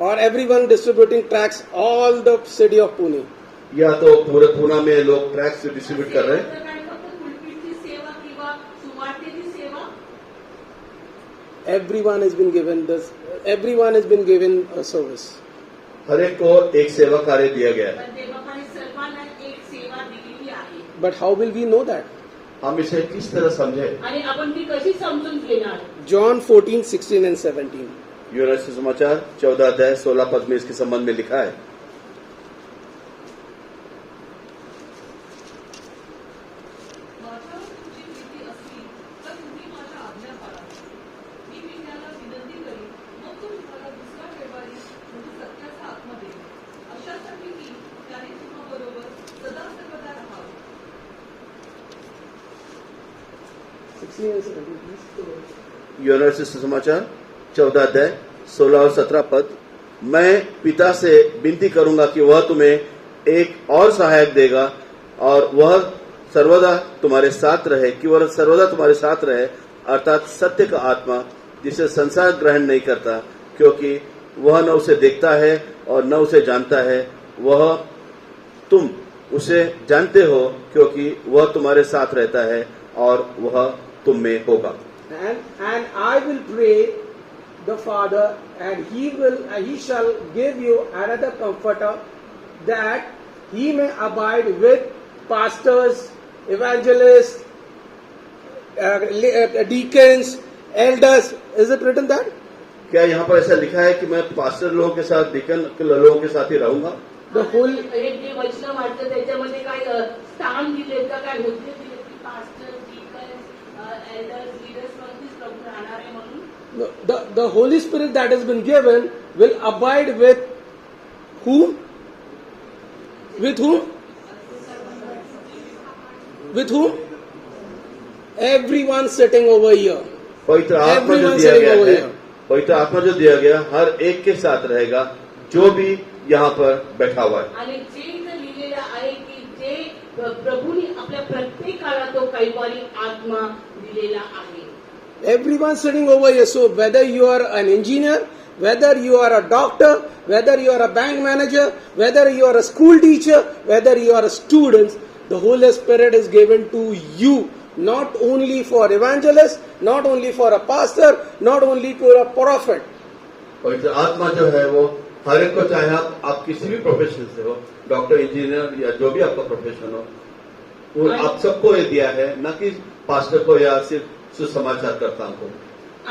Or everyone distributing tracts all the city of Pune. या तो पूरे पूना में लोग ट्रैक्स डिस्ट्रीब्यूट कर रहे हैं. सेवकाई फक्त पुलपीटची सेवा किंवा सुवार्तेची सेवा. Everyone has been given this. Everyone has been given a service. हर एक को एक सेवा कार्य दिया गया है. पण देवाने सर्वांना एक सेवा दिलेली आहे. But how will we know that? हम इसे किस तरह समझे. आणि आपण ती कशी समजून घेणार. John 14, 16 and 17. यूहन्ना से समाचार 14 अध्याय 16 पद में इसके संबंध में लिखा है. माझ्यावर तुमची प्रीती असली तर तुम्ही माझ्या आज्ञा पाळाव्या. मी पित्याला विनंती करीन, मग तो तुम्हाला दुसरा व्यवहारी म्हणजे सत्याचा आत्मा देईल, अशासाठी की त्याने तुम्हाबरोबर सदा सर्वदा राहावं. 16 and 17, please. यूहन्ना से समाचार 14 अध्याय 16 और 17 पद. मैं पिता से विनती करूंगा कि वह तुम्हें एक और सहायक देगा और वह सर्वदा तुम्हारे साथ रहे, कि वह सर्वदा तुम्हारे साथ रहे, अर्थात सत्य का आत्मा, जिसे संसार ग्रहण नहीं करता क्योंकि वह न उसे देखता है और न उसे जानता है. वह तुम उसे जानते हो क्योंकि वह तुम्हारे साथ रहता है और वह तुम में होगा. And I will pray the Father, and he shall give you another comforter, that he may abide with pastors, evangelists, deacons, elders. Is it written that? क्या यहाँ पर ऐसा लिखा है कि मैं पास्टर लोगों के साथ, डीकन लोगों के साथ ही रहूंगा? The whole हे जे वचन वाटतं त्याच्यामध्ये काय स्थान दिले का काय होते दिले की पास्टर डीकन्स एल्डर्स लीडर्स वरतीच प्रभू राहणार आहे म्हणून. the Holy Spirit that has been given will abide with whom? With whom? With whom? Everyone sitting over here. पवित्र आत्मा जो Everyone दिया sitting गया over है, here. पवित्र आत्मा जो दिया गया हर एक के साथ रहेगा जो भी यहाँ पर बैठा हुआ है. आणि जे इथं लिहिलेलं आहे की जे प्रभूने आपल्या प्रत्येकाला तो कैवारी आत्मा दिलेला आहे. Everyone sitting over here. So whether you are an engineer, whether you are a doctor, whether you are a bank manager, whether you are a school teacher, whether you are a student, the Holy Spirit is given to you, not only for evangelists, not only for a pastor, not only for a prophet. पवित्र आत्मा जो है वो हर एक को, चाहे आप किसी भी प्रोफेशन से हो, डॉक्टर, इंजीनियर या जो भी आपका प्रोफेशन हो, वो आप सबको ये दिया है, न कि पास्टर को या सिर्फ सुसमाचार करता को.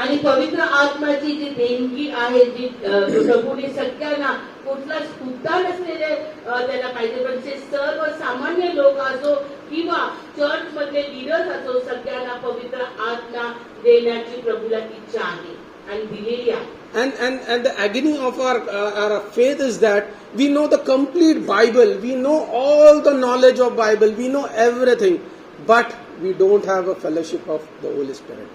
आणि पवित्र आत्माची जी देणगी आहे जी प्रभूने सगळ्यांना कुठलाच हुद्दा नसलेले त्याला पाहिजे, पण जे सर्व सामान्य लोक असो किंवा चर्च मधले लीडर्स असो, सगळ्यांना पवित्र आत्मा देण्याची प्रभूला इच्छा आहे आणि दिलेली आहे. And the agony of our faith is that we know the complete Bible, we know all the knowledge of Bible, we know everything, but we don't have a fellowship of the Holy Spirit.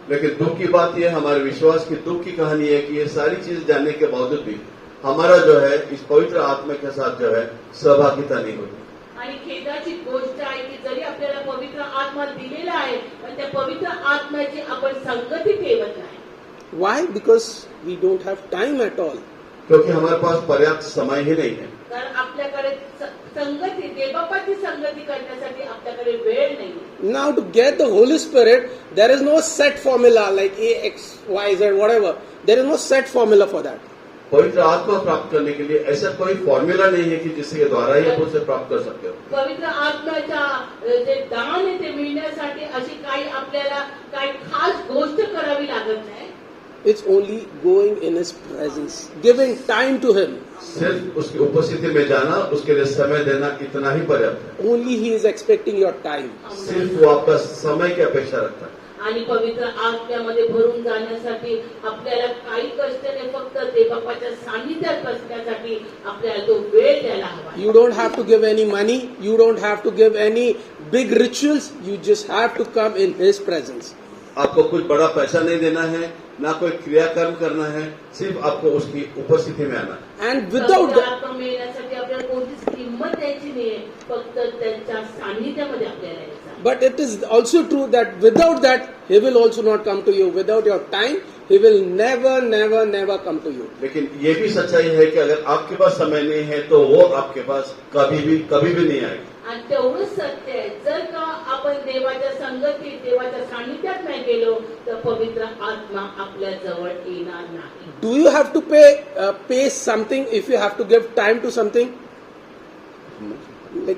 लेकिन दुख की बात यह, हमारे विश्वास की दुख की कहानी है कि ये सारी चीज जानने के बावजूद भी हमारा जो है इस पवित्र आत्मा के साथ जो है सहभागिता नहीं होती. आणि खेदाची गोष्ट आहे की जरी आपल्याला पवित्र आत्मा दिलेला आहे पण त्या पवित्र आत्म्याची आपण संगती ठेवत नाही. Why? Because we don't have time at all. क्योंकि हमारे पास पर्याप्त समय ही नहीं है. कारण आपल्याकडे संगती, देवबापाची संगती करण्यासाठी आपल्याकडे वेळ नाही. Now to get the Holy Spirit, there is no set formula like A, X, Y, Z, whatever. There is no set formula for that. पवित्र आत्मा प्राप्त करने के लिए ऐसा कोई फॉर्मूला नहीं है कि जिसके द्वारा ही आप उसे प्राप्त कर सकते हो। पवित्र आत्म्याच्या जे दान आहे ते मिळण्यासाठी अशी काही आपल्याला काही खास गोष्ट करावी लागत नाही. It's only going in His presence, giving time to Him. सिर्फ उसकी उपस्थिति में जाना, उसके लिए समय देना इतना ही पर्याप्त है। Only He is expecting your time. सिर्फ वो आपका समय की अपेक्षा रखता है। आणि पवित्र आत्म्यामध्ये भरून जाण्यासाठी आपल्याला काही कष्ट नाही, फक्त ते बाप्पाच्या सानिध्यात बसण्यासाठी आपल्याला तो वेळ द्यायला हवा. You don't have to give any money. You don't have to give any big rituals. You just have to come in His presence. आपको कुछ बड़ा पैसा नहीं देना है, ना कोई क्रियाकर्म करना है, सिर्फ आपको उसकी उपस्थिति में आना है। And without पवित्र that, आत्मा मिळण्यासाठी आपल्याला कोणतीच किंमत द्यायची नाहीये, फक्त त्यांच्या सानिध्यामध्ये आपल्याला यायचं. but it is also true that without that, He will also not come to you. Without your time, He will never, never, never come to you. लेकिन ये भी सच्चाई है कि अगर आपके पास समय नहीं है तो वो आपके पास कभी भी नहीं आएगा। आणि तेवढंच सत्य आहे, जर का आपण देवाच्या संगतीत, देवाच्या सानिध्यात नाही गेलो तर पवित्र आत्मा आपल्या जवळ येणार नाही. Do you have to pay something if you have to give time to something? Like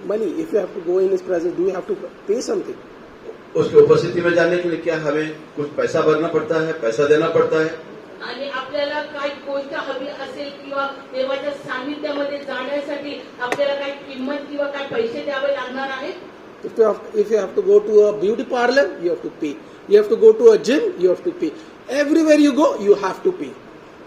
money, if you have to go in His presence, do you have to pay something? उसकी उपस्थिति में जाने के लिए क्या हमें कुछ पैसा भरना पड़ता है, पैसा देना पड़ता है? आणि आपल्याला काही गोष्ट हवी असेल किंवा देवाच्या सानिध्यामध्ये जाण्यासाठी आपल्याला काही किंमत किंवा काही पैसे द्यावे लागणार आहेत? If you have to go to a beauty parlor, you have to pay. You have to go to a gym, you have to pay. Everywhere you go, you have to pay.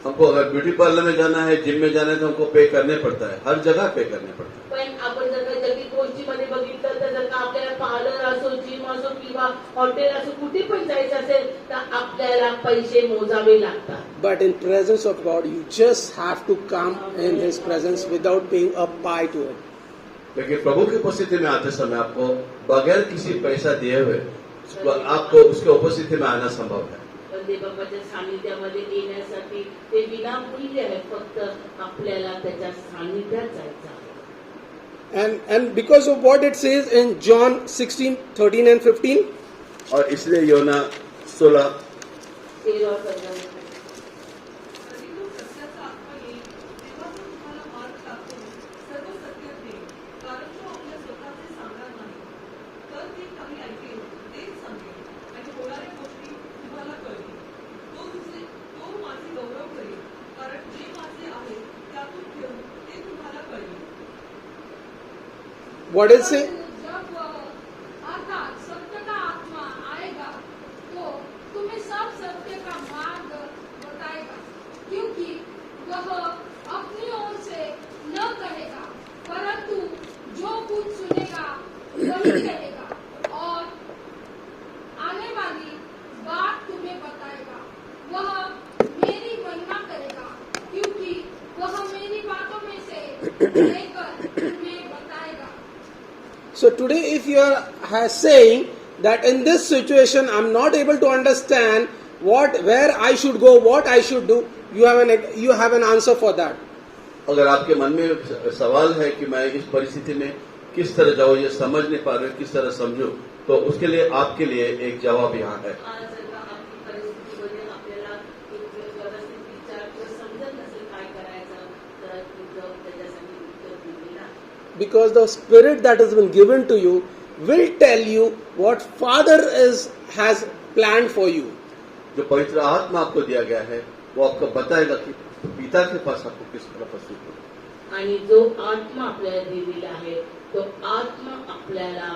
हमको अगर beauty parlour में जाना है, gym में जाना है तो हमको पे करने पड़ता है, हर जगह पे करने पड़ता है। पण आपण जर का जगतिक गोष्टीमध्ये बघितलं तर जर का आपल्याला पार्लर असो, जिम असो किंवा हॉटेल असो, कुठे पण जायचं असेल तर आपल्याला पैसे मोजावे लागतात. But in presence of God, you just have to come in His presence without paying a pie to Him. लेकिन प्रभु की उपस्थिति में आते समय आपको बगैर किसी पैसा दिए हुए आपको उसके उपस्थिति में आना संभव है। पण देवबापाच्या सानिध्यामध्ये येण्यासाठी ते विनामूल्य आहे, फक्त आपल्याला त्याच्या सानिध्यात जायचं आहे. And because of what it says in John 16, 13 and 15, और इसलिए योना 16 13 और 15 कधी तो सत्याचा आत्मा येईल तेव्हा तो तुम्हाला मार्ग दाखवून सर्व सत्यात नेईल, कारण तो आपल्या स्वतःचे सांगणार नाही, तर ते काही ऐकेल तेच सांगेल आणि होणाऱ्या गोष्टी तुम्हाला कळतील. तो माझे गौरव करेल, कारण जे माझे आहे त्यातून घेऊन ते तुम्हाला कळेल. what it say? जब अर्थात सत्य का आत्मा आएगा तो तुम्हें सब सत्य का मार्ग बताएगा, क्योंकि वह अपनी ओर से न कहेगा, परंतु जो कुछ सुनेगा वही कहेगा और आने वाली बात तुम्हें बताएगा. वह मेरी महिमा करेगा, क्योंकि वह मेरी बातों में से लेकर तुम्हें बताएगा. So today if you are saying that in this situation I'm not able to understand where I should go, what I should do, you have an answer for that. अगर आपके मन में सवाल है कि मैं इस परिस्थिति में किस तरह जाऊँ, ये समझ नहीं पा रहे, किस तरह समझूं, तो उसके लिए आपके लिए एक जवाब यहाँ है. आज जर का आपली परिस्थितीमध्ये आपल्याला एक व्यवस्थित विचार किंवा समजत नसेल काय करायचं, तर तुझं त्याच्यासाठी उत्तर दिलेलं आहे. Because the Spirit that has been given to you will tell you what Father has planned for you. जो पवित्र आत्मा आपको दिया गया है वो आपको बताएगा कि पिता के पास आपको किस तरह प्रस्तुत होना. आणि जो आत्मा आपल्याला दिलेला आहे तो आत्मा आपल्याला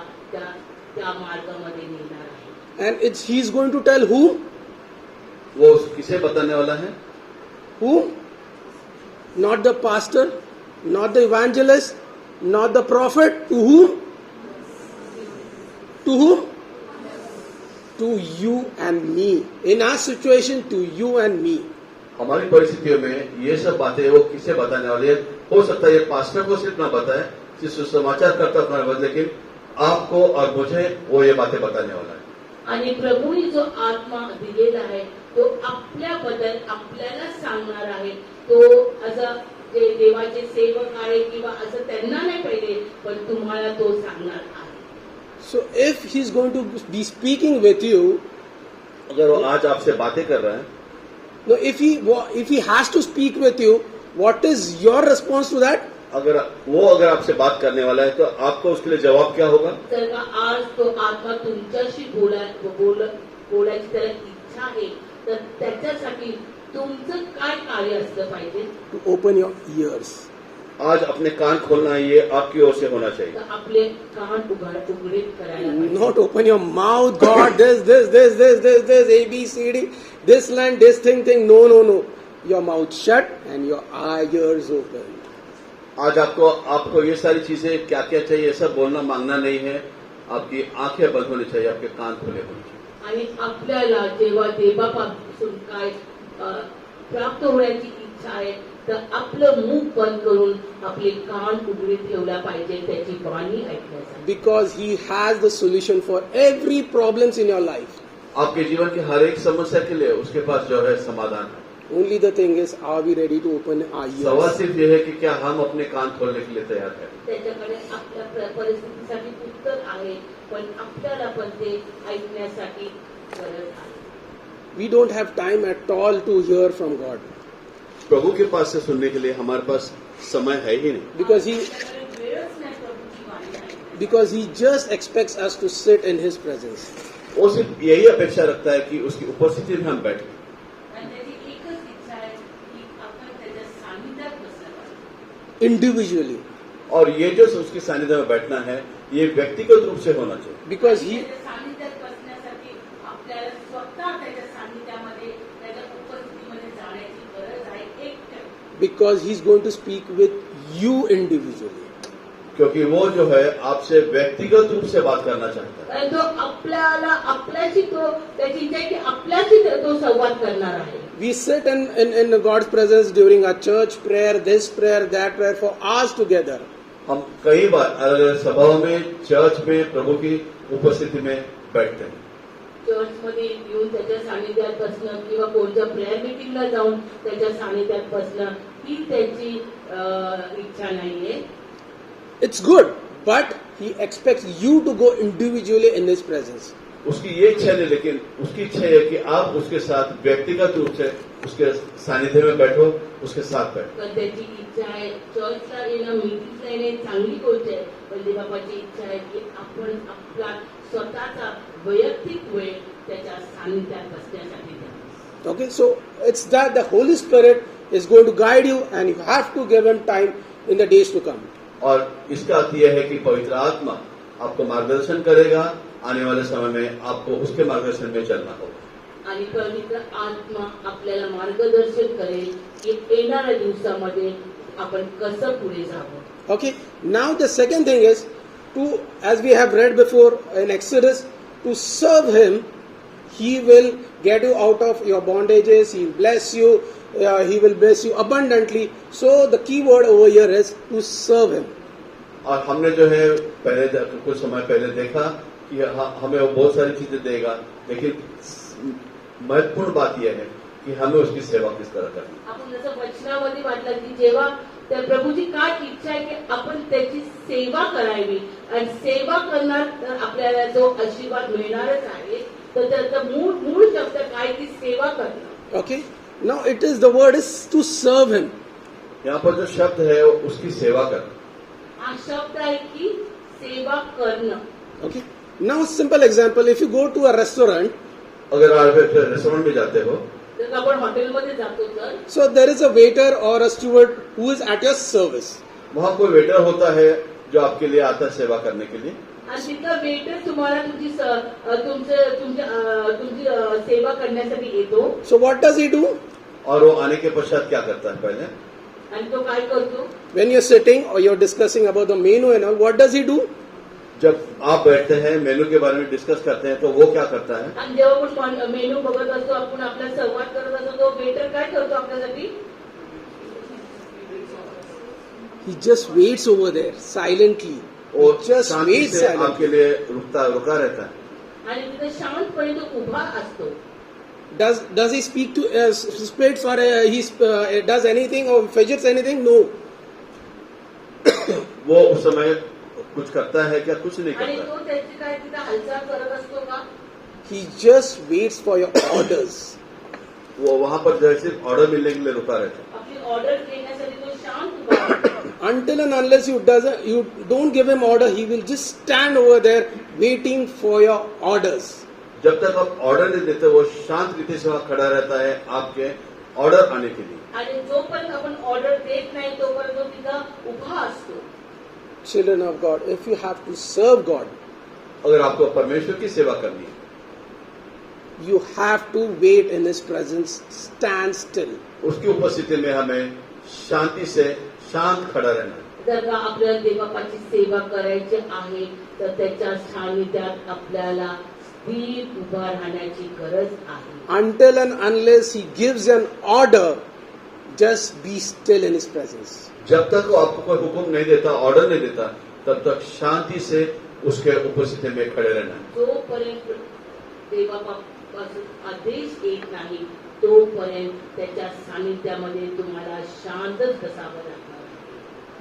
त्या मार्गामध्ये नेणार आहे. And He's going to tell who? वो किसे बताने वाला है? Who? Not the pastor, not the evangelist, not the prophet. To whom? To whom? To you and me. In our situation, to you and me. हमारी परिस्थितियों में ये सब बातें वो किसे बताने वाली है? हो सकता है ये पास्टर को सिर्फ ना बताए, सुसमाचार करता था, लेकिन आपको और मुझे वो ये बातें बताने वाला है. आणि प्रभूने जो आत्मा दिलेला आहे तो आपल्याबद्दल आपल्याला सांगणार आहे. तो असं जे देवाचे सेवक आहे किंवा असं त्यांना नाही पाहिजे, पण तुम्हाला तो सांगणार आहे. So if He's going to be speaking with you, अगर वो आज आपसे बातें कर रहा है No, if he has to speak with you, what is your response to that? अगर आपसे बात करने वाला है तो आपको उसके लिए जवाब क्या होगा? जर का आज तो आत्मा तुमच्याशी बोलायची त्याला इच्छा आहे तर त्याच्यासाठी तुमचं काय कार्य असलं पाहिजे? To open your ears. आज अपने कान खोलना ये आपकी ओर से होना चाहिए. तर आपले कान उघडे करायला पाहिजे. Not open your mouth, God, this, A, B, C, D, this land, this thing. No. Your mouth shut and your ears open. आज आपको ये सारी चीजें क्या क्या चाहिए ये सब बोलना मांगना नहीं है. आपकी आंखें बंद होनी चाहिए, आपके कान खुले होने चाहिए. आणि आपल्याला जेव्हा देवापासून काय प्राप्त होण्याची इच्छा आहे तर आपलं मुख बंद करून आपले कान उघडे ठेवला पाहिजे त्याची वाणी ऐकण्यासाठी. Because he has the solution for every problems in your life. आपके जीवन की हर एक समस्या के लिए उसके पास जो है समाधान है. Only the thing is, are we ready to open our सवाल ears? सिर्फ ये है कि क्या हम अपने कान खोलने के लिए तैयार हैं. त्याच्याकडे आपल्या परिस्थितीसाठी उत्तर आहे पण आपल्याला पण ते ऐकण्यासाठी गरज आहे. We don't have time at all to hear from God. प्रभु के पास से सुनने के लिए हमारे पास समय है ही नहीं. Because आपल्याकडे वेळच नाही प्रभूची वाणी ऐकण्यासाठी. because he just expects us to sit in his presence. वो सिर्फ यही अपेक्षा रखता है कि उसकी उपस्थिति में हम बैठे. आणि त्याची एकच इच्छा आहे की आपण त्याच्या सानिध्यात बसलं पाहिजे. Individually. और ये जो उसके सानिध्य में बैठना है ये व्यक्तिगत रूप से होना चाहिए. Because he त्याच्या सानिध्यात बसण्यासाठी आपल्याला स्वतः त्याच्या सानिध्यामध्ये त्याच्या उपस्थितीमध्ये जाण्याची गरज आहे. एकट्या because he's going to speak with you individually. क्योंकि वो जो है आपसे व्यक्तिगत रूप से बात करना चाहता है. कारण तो आपल्याशी तो त्याची इच्छा आहे की आपल्याशी तो संवाद करणार आहे. We sit in God's presence during our church prayer, this prayer, that prayer for hours together. हम कई बार अलग अलग सभाओं में चर्च में प्रभु की उपस्थिति में बैठते हैं. चर्चमध्ये येऊन त्याच्या सानिध्यात बसणं किंवा कोणत्या प्रेयर मिटिंगला जाऊन त्याच्या सानिध्यात बसणं ही त्याची इच्छा नाहीये. It's good, but he expects you to go individually in his presence. उसकी ये इच्छा नहीं, लेकिन उसकी इच्छा है कि आप उसके साथ व्यक्तिगत रूप से उसके सानिध्य में बैठो, उसके साथ बैठो. पण त्याची इच्छा आहे चर्चला येणं मीटिंगला येणं चांगली गोष्ट आहे पण देवाची इच्छा आहे की आपण आपला स्वतःचा वैयक्तिक वेळ त्याच्या सानिध्यात बसण्यासाठी द्यावा. Okay, so it's that the Holy Spirit is going to guide you and you have to give him time in the days to come. और इसका अर्थ यह है कि पवित्र आत्मा आपको मार्गदर्शन करेगा. आने वाले समय में आपको उसके मार्गदर्शन में चलना होगा. आणि पवित्र आत्मा आपल्याला मार्गदर्शन करेल की येणाऱ्या दिवसामध्ये आपण कसं पुढे जावं. Okay, now the second thing is to, as we have read before in Exodus, to serve him. He will get you out of your bondages. He will bless you. He will bless you abundantly. So the key word over here is to serve him. और हमने जो है पहले कुछ समय पहले देखा कि हमें वो बहुत सारी चीजें देगा, लेकिन महत्वपूर्ण बात यह है कि हमें उसकी सेवा किस तरह करनी. आपण जसं वचनामध्ये वाटलं की जेव्हा त्या प्रभूची काय इच्छा आहे की आपण त्याची सेवा करावी आणि सेवा करणार तर आपल्याला जो आशीर्वाद मिळणारच आहे. तर त्याचा मूळ शब्द काय की सेवा करणं. Okay. Now it is, the word is to serve him. यहाँ पर जो शब्द है उसकी सेवा करना. हा शब्द आहे की सेवा करणं. Okay. Now simple example, if you go to a restaurant, अगर आप रेस्टोरेंट में जाते हो तर आपण हॉटेलमध्ये जातो तर so there is a waiter or a steward who is at your service. वहाँ कोई वेटर होता है जो आपके लिए आता है सेवा करने के लिए. आणि तिथं वेटर तुम्हाला तुमची सेवा करण्यासाठी येतो. So what does he do? और वो आने के पश्चात क्या करता है पहले? आणि तो काय करतो. When you're sitting or you're discussing about the menu and all, what does he do? जब आप बैठते हैं मेनू के बारे में डिस्कस करते हैं तो वो क्या करता है? आणि जेव्हा आपण मेनू बघत असतो आपण आपला संवाद करत असतो तो वेटर काय करतो आपल्यासाठी. He just waits over there silently. वो He just शांति waits से silently. आपके लिए रुका रहता है. आणि तिथे शांतपणे तो उभा असतो. Does he speak to spirits or he does anything or fidgets anything? No. वो उस समय कुछ करता है क्या? कुछ नहीं आणि करता. तो त्याची काय तिथे हालचाल करत असतो का. He just waits for your orders. वो वहां पर जो है सिर्फ ऑर्डर मिलने के लिए रुका रहता आपली ऑर्डर घेण्यासाठी तो शांत उभा राहतो. Until and unless you don't give him order, he will just stand over there waiting for your orders. जब तक आप ऑर्डर नहीं देते वो शांत रीति से वहां खड़ा रहता है आपके ऑर्डर आने के लिए. आणि जोपर्यंत आपण ऑर्डर देत नाही तोपर्यंत तो तिथं उभा असतो. Children of God, if you have to serve God, अगर आपको परमेश्वर की सेवा करनी है you have to wait in His presence, stand still. उसकी उपस्थिति में हमें शांति से शांत खड़ा रहना है. जर का आपल्याला देवबापाची सेवा करायची आहे तर त्याच्या सानिध्यात आपल्याला स्थिर उभा राहण्याची गरज आहे. Until and unless He gives an order, just be still in His presence. जब तक वो आपको कोई हुक्म नहीं देता, ऑर्डर नहीं देता, तब तक शांति से उसके उपस्थिति में खड़े रहना है. जोपर्यंत देवबापापासून आदेश येत नाही तोपर्यंत त्याच्या सानिध्यामध्ये तुम्हाला शांतच बसावं लागणार.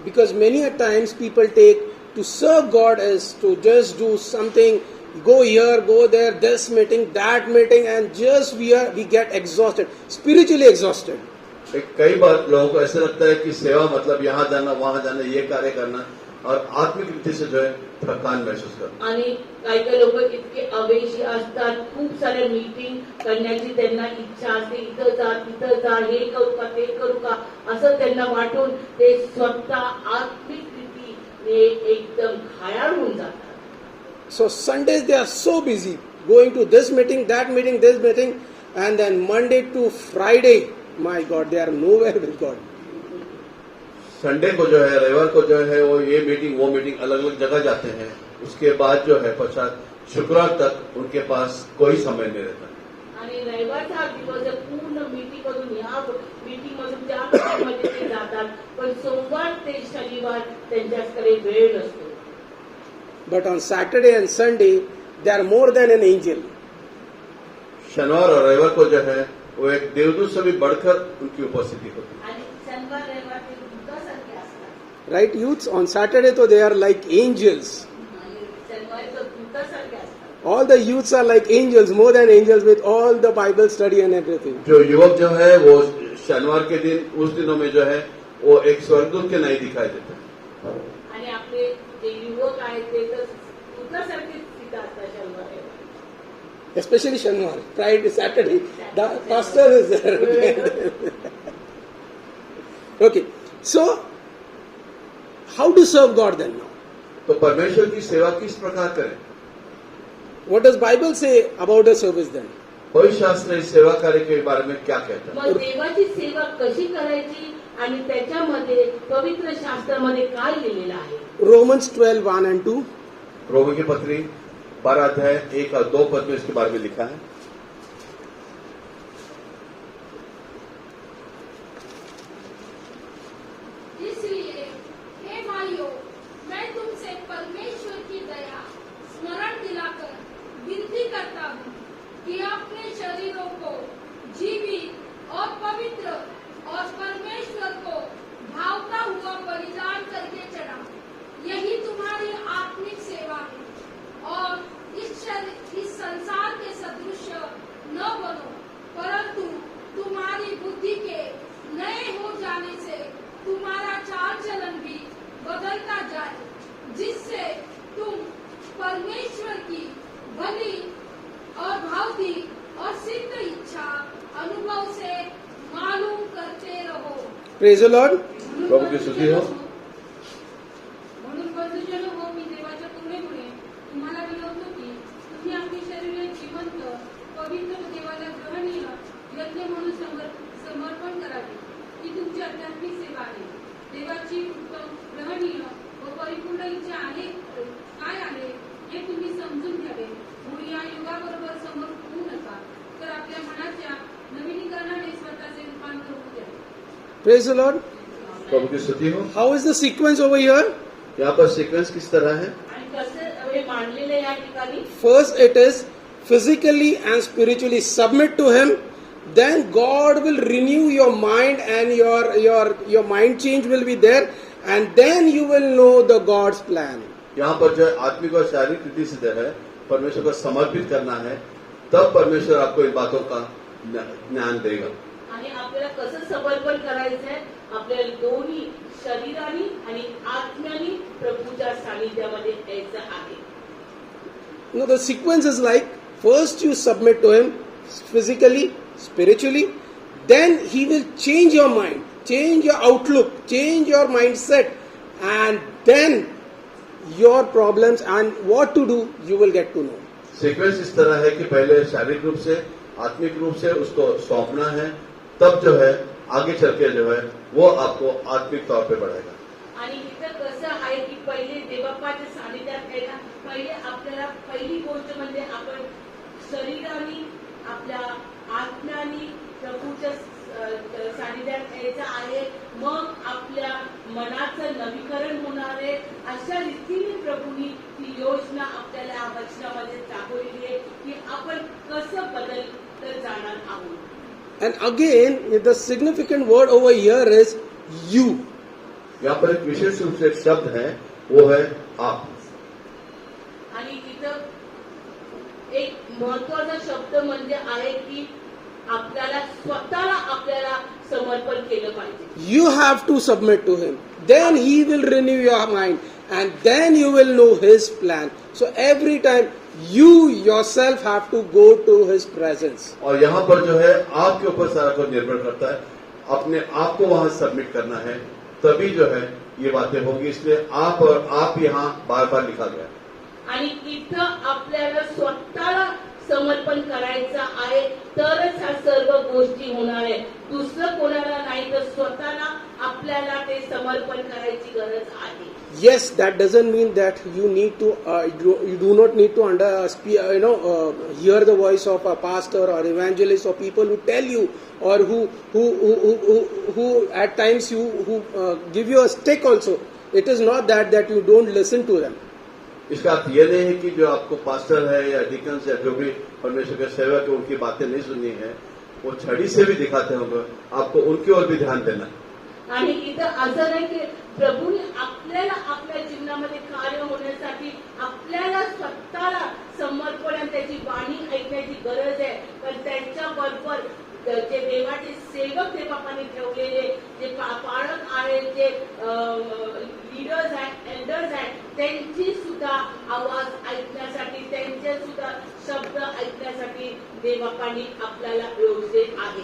Because many a times people take to serve God is to just do something, go here, go there, this meeting, that meeting, and just we get exhausted, spiritually exhausted. कई बार लोगों को ऐसा लगता है कि सेवा मतलब यहाँ जाना वहां जाना ये कार्य करना और आत्मिक रीति से जो है थकान महसूस करना. आणि काही काही लोक इतके अवेशी असतात, खूप साऱ्या मीटिंग करण्याची त्यांना इच्छा असते, इथं जा तिथं जा, हे करू का ते करू का असं त्यांना वाटून ते स्वतः आत्मिक रीतीने एकदम घायाळ होऊन जातात. So Sundays they are so busy going to this meeting, this meeting, and then Monday to Friday, my God, they are nowhere with God. Sunday को जो है रविवार को जो है वो ये मीटिंग वो मीटिंग अलग अलग जगह जाते हैं. उसके बाद जो है पश्चात शुक्रवार तक उनके पास कोई समय नहीं रहता. आणि रविवारचा हा दिवस आहे, पूर्ण मीटिंग मधून ह्या मीटिंग मधून त्या मीटिंग मध्ये ते जातात, पण सोमवार ते शनिवार त्यांच्याकडे वेळ नसतो. But on Saturday and Sunday, they are more than an angel. शनिवार और रविवार को जो है वो एक देवदूत से भी बढ़कर उनकी उपस्थिति होती है. आणि शनिवार रविवार ते दूतासारखे असतात. Right, youths? On Saturday, so they are like angels. आणि शनिवारी तर दूतासारखे असतात. All the youths are like angels, more than angels, with all the Bible study and everything. जो युवक जो है वो शनिवार के दिन उस दिनों में जो है वो एक स्वर्गदूत के नहीं दिखाई देते. आणि आपले जे युवक आहेत ते तर दूतासारखेच तिथं असतात शनिवार रविवार. Especially Shaniwar, Friday, Saturday, the pastor is there. Okay, so how to serve God then now? तो परमेश्वर की सेवा किस प्रकार करें? What does Bible say about the service then? पवित्र शास्त्र इस सेवा कार्य के बारे में क्या कहता है? मग देवाची सेवा कशी करायची आणि त्याच्यामध्ये पवित्र शास्त्रामध्ये काय लिहिलेलं आहे? Romans 12:1-2. रोमी की पत्री 12 अध्याय 1 और 2 पद में इसके बारे में लिखा है. इसलिए हे भाइयों, मैं तुमसे परमेश्वर की दया स्मरण दिलाकर विनती करता हूँ कि अपने शरीरों को जीवित और पवित्र और परमेश्वर को भावता हुआ बलिदान करके चढ़ाओ. यही तुम्हारी आत्मिक सेवा है. और इस संसार के सदृश न बनो, परंतु तुम्हारी बुद्धि के नए हो जाने से तुम्हारा चाल चलन भी बदलता जाए, जिससे तुम परमेश्वर की भली और भावती और सिद्ध इच्छा अनुभव से मालूम करते रहो. Praise the Lord. प्रभु की स्तुति हो. म्हणून बंधुजन हो, मी देवाच्या कृपेमुळे तुम्हाला विनवतो की तुम्ही आपली शरीरे जिवंत पवित्र देवाला ग्रहणीय यज्ञ म्हणून समर्पण करावे, ही तुमची आध्यात्मिक सेवा आहे. देवाची उत्तम ग्रहणीय व परिपूर्ण इच्छा आहे काय आहे हे तुम्ही समजून घ्यावे. म्हणून या युगाबरोबर समोर होऊ नका, तर आपल्या मनाच्या नवीनीकरणाने स्वतःचे रूपांतर होऊ द्या. Praise the Lord. प्रभु की स्तुति हो. How is the sequence over here? यहाँ पर सीक्वेंस किस तरह है? आणि कसं हे मांडलेलं आहे या ठिकाणी? First, it is physically and spiritually submit to Him. Then God will renew your mind, and your mind change will be there, and then you will know the God's plan. यहाँ पर जो है आत्मिक और शारीरिक रीति से जो है परमेश्वर को समर्पित करना है, तब परमेश्वर आपको इन बातों का ज्ञान देगा। आणि आपल्याला कसं समर्पण करायचंय, आपल्याला दोन्ही शरीराने आणि आत्म्याने प्रभूच्या सानिध्यामध्ये यायचं आहे. You know, the sequence is like, first you submit to him physically, spiritually, then he will change your mind, change your outlook, change your mindset, and then your problems and what to do you will get to know. Sequence इस तरह है कि पहले शारीरिक रूप से, आत्मिक रूप से उसको सौंपना है, तब जो है आगे चल के जो है वो आपको आत्मिक तौर पे बढ़ाएगा. आणि इथं कसं आहे की पहिले देवबापाच्या सानिध्यात यायला पहिले आपल्याला पहिली गोष्ट म्हणजे आपण शरीराने आपल्या आत्म्याने प्रभूच्या सानिध्यात यायचं आहे. मग आपल्या मनाचं नवीकरण होणार आहे. अशा रीतीने प्रभूंनी ती योजना आपल्याला या वचनामध्ये दाखवलेली आहे की आपण कसं बदलत जाणार आहोत. And again, the significant word over here is you. यहाँ पर एक विशेष रूप से एक शब्द है, वो है आप. आणि इथं एक महत्वाचा शब्द म्हणजे आहे की आपल्याला स्वतःला आपल्याला समर्पण केलं पाहिजे. You have to submit to him. Then he will renew your mind and then you will know his plan. So every time you yourself have to go to his presence. और यहाँ पर जो है आपके ऊपर सारा कुछ निर्भर करता है, अपने आप को वहां सबमिट करना है, तभी जो है ये बातें होंगी. इसलिए आप और आप यहाँ बार बार लिखा गया. आणि इथं आपल्याला स्वतःला समर्पण करायचं आहे, तरच ह्या सर्व गोष्टी होणार आहे. दुसरं कोणाला नाही, तर स्वतःला आपल्याला ते समर्पण करायची गरज आहे. Yes, that doesn't mean that you need to you do not need to hear the voice of a pastor or evangelist or people who tell you or who at times give you a stick also. It is not that you don't listen to them. इसका अर्थ ये नहीं है कि जो आपको pastor है या Dickens या जो भी परमेश्वर के सेवक है उनकी बातें नहीं सुननी है, वो छड़ी से भी दिखाते होंगे, आपको उनकी ओर भी ध्यान देना है. आणि इथं असं नाही की प्रभूने आपल्याला आपल्या जीवनामध्ये कार्य होण्यासाठी आपल्याला स्वतःला समर्पण आणि त्याची वाणी ऐकण्याची गरज आहे. पण त्यांच्याबरोबर जे देवाचे सेवक देवबापाने ठेवलेले जे पाळक आहेत, जे लीडर्स आहेत, एल्डर्स आहेत, त्यांची सुद्धा आवाज ऐकण्यासाठी, त्यांचे सुद्धा शब्द ऐकण्यासाठी देवबापांनी आपल्याला योजले आहे.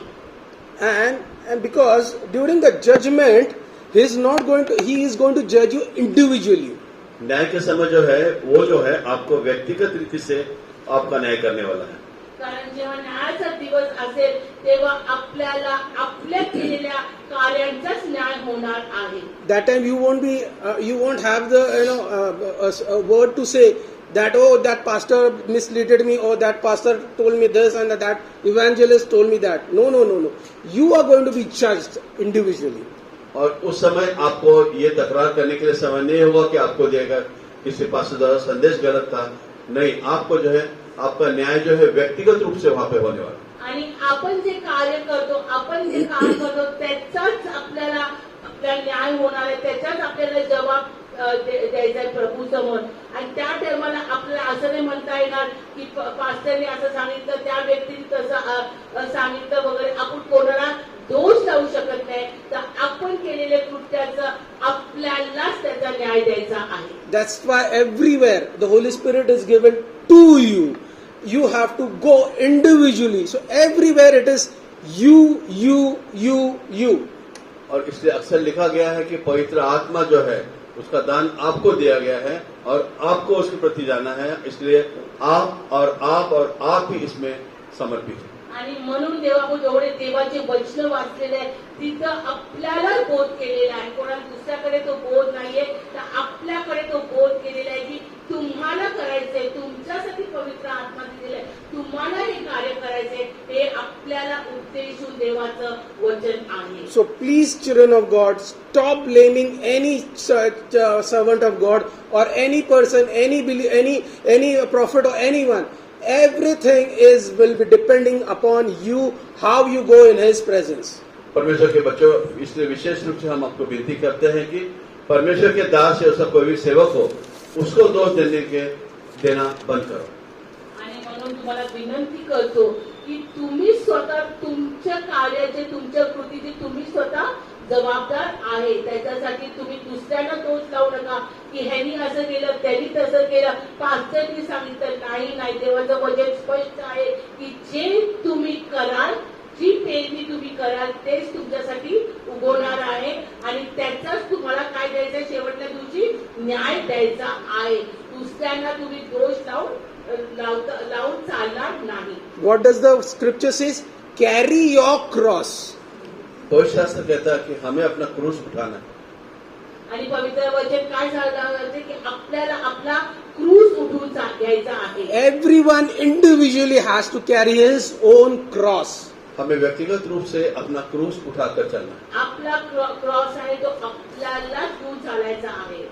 And because during the judgment he is going to judge you individually. न्याय के समय जो है वो जो है आपको व्यक्तिगत रीति से आपका न्याय करने वाला है. कारण जेव्हा न्यायाचा दिवस असेल तेव्हा आपल्याला आपल्या केलेल्या कार्यांचाच न्याय होणार आहे. That time you won't have the a word to say that that pastor misleaded me or that pastor told me this and that evangelist told me that. No. You are going to be judged individually. और उस समय आपको ये तकरार करने के लिए समय नहीं होगा कि आपको देगा किसी पास्टर द्वारा संदेश गलत था. नहीं, आपको जो है आपका न्याय जो है व्यक्तिगत रूप से वहां पे होने वाला. आणि आपण जे कार्य करतो, आपण जे काम करतो त्याचाच आपल्याला न्याय होणार आहे, त्याचाच आपल्याला जबाब द्यायचा आहे प्रभू समोर. आणि त्या टायमाला आपल्याला असं नाही म्हणता येणार की पास्टरने असं सांगितलं, त्या व्यक्तीने तसं सांगितलं वगैरे. आपण कोणाला दोष लावू शकत नाही. तर आपण केलेल्या कृत्याचं आपल्यालाच त्याचा न्याय द्यायचा आहे. That's why everywhere the Holy Spirit is given to you. You have to go individually. So everywhere it is you. और इसलिए अक्सर लिखा गया है कि पवित्र आत्मा जो है उसका दान आपको दिया गया है और आपको उसके प्रति जाना है. इसलिए आप ही इसमें समर्पित है. आणि म्हणून देवापुढे जेवढे देवाचे वचन वाचलेले आहे तिथं आपल्याला बोध केलेला आहे. कोणाला दुसऱ्याकडे तो बोध नाहीये, तर आपल्याकडे तो बोध केलेला आहे की तुम्हाला करायचंय, तुमच्यासाठी पवित्र आत्मा दिलेला आहे, तुम्हाला हे कार्य करायचंय. हे आपल्याला उद्देशून देवाचं वचन आहे. So please, children of God, stop blaming any servant of God or any person, any prophet or anyone. Everything will be depending upon you, how you go in His presence. परमेश्वर के बच्चों, इसलिए विशेष रूप से हम आपको विनती करते हैं कि परमेश्वर के दास या उसका कोई भी सेवक हो, उसको दोष देना बंद करो. आणि म्हणून तुम्हाला विनंती करतो की तुम्ही स्वतः तुमच्या कार्याचे तुमच्या कृतीचे तुम्ही स्वतः जबाबदार आहे. त्याच्यासाठी तुम्ही दुसऱ्यांना दोष लावू नका की ह्यांनी असं केलं त्यांनी तसं केलं पास्टरनी सांगितलं. नाही देवाचं वचन स्पष्ट आहे की जे तुम्ही कराल जी पेरणी तुम्ही कराल तेच तुमच्यासाठी उगवणार आहे आणि त्याचाच तुम्हाला काय द्यायचं शेवटच्या दिवशी न्याय द्यायचा आहे. दुसऱ्यांना तुम्ही दोष लावून चालणार नाही. What does the scripture says? Carry your cross. पवित्र शास्त्र कहता है कि हमें अपना क्रूस उठाना है. आणि पवित्र वचन काय सांगते की आपल्याला आपला क्रूस उठून घ्यायचा आहे. Everyone individually has to carry his own cross. हमें व्यक्तिगत रूप से अपना क्रूस उठाकर चलना है. आपला क्रॉस आहे तो आपल्याला घेऊन चालायचा आहे.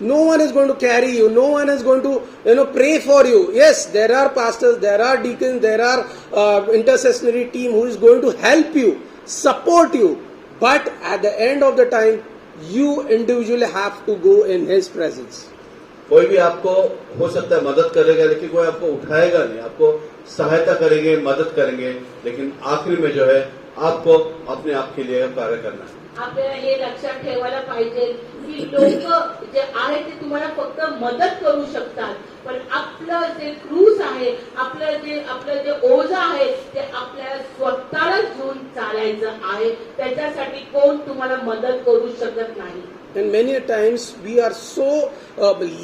No one is going to carry you. No one is going to, pray for you. Yes, there are pastors, there are deacons, there are intercessory team who is going to help you, support you. But at the end of the time, you individually have to go in His presence. कोई भी आपको हो सकता है मदद करेगा लेकिन कोई आपको उठाएगा नहीं. आपको सहायता करेंगे मदद करेंगे लेकिन आखिरी में जो है आपको अपने आप के लिए कार्य करना है. आपल्याला हे लक्षात ठेवायला पाहिजे की लोक जे आहे ते तुम्हाला फक्त मदत करू शकतात पण आपलं जे क्रूस आहे आपलं जे ओझं आहे ते आपल्याला स्वतःलाच घेऊन चालायचं आहे. त्याच्यासाठी कोण तुम्हाला मदत करू शकत नाही. And many times we are so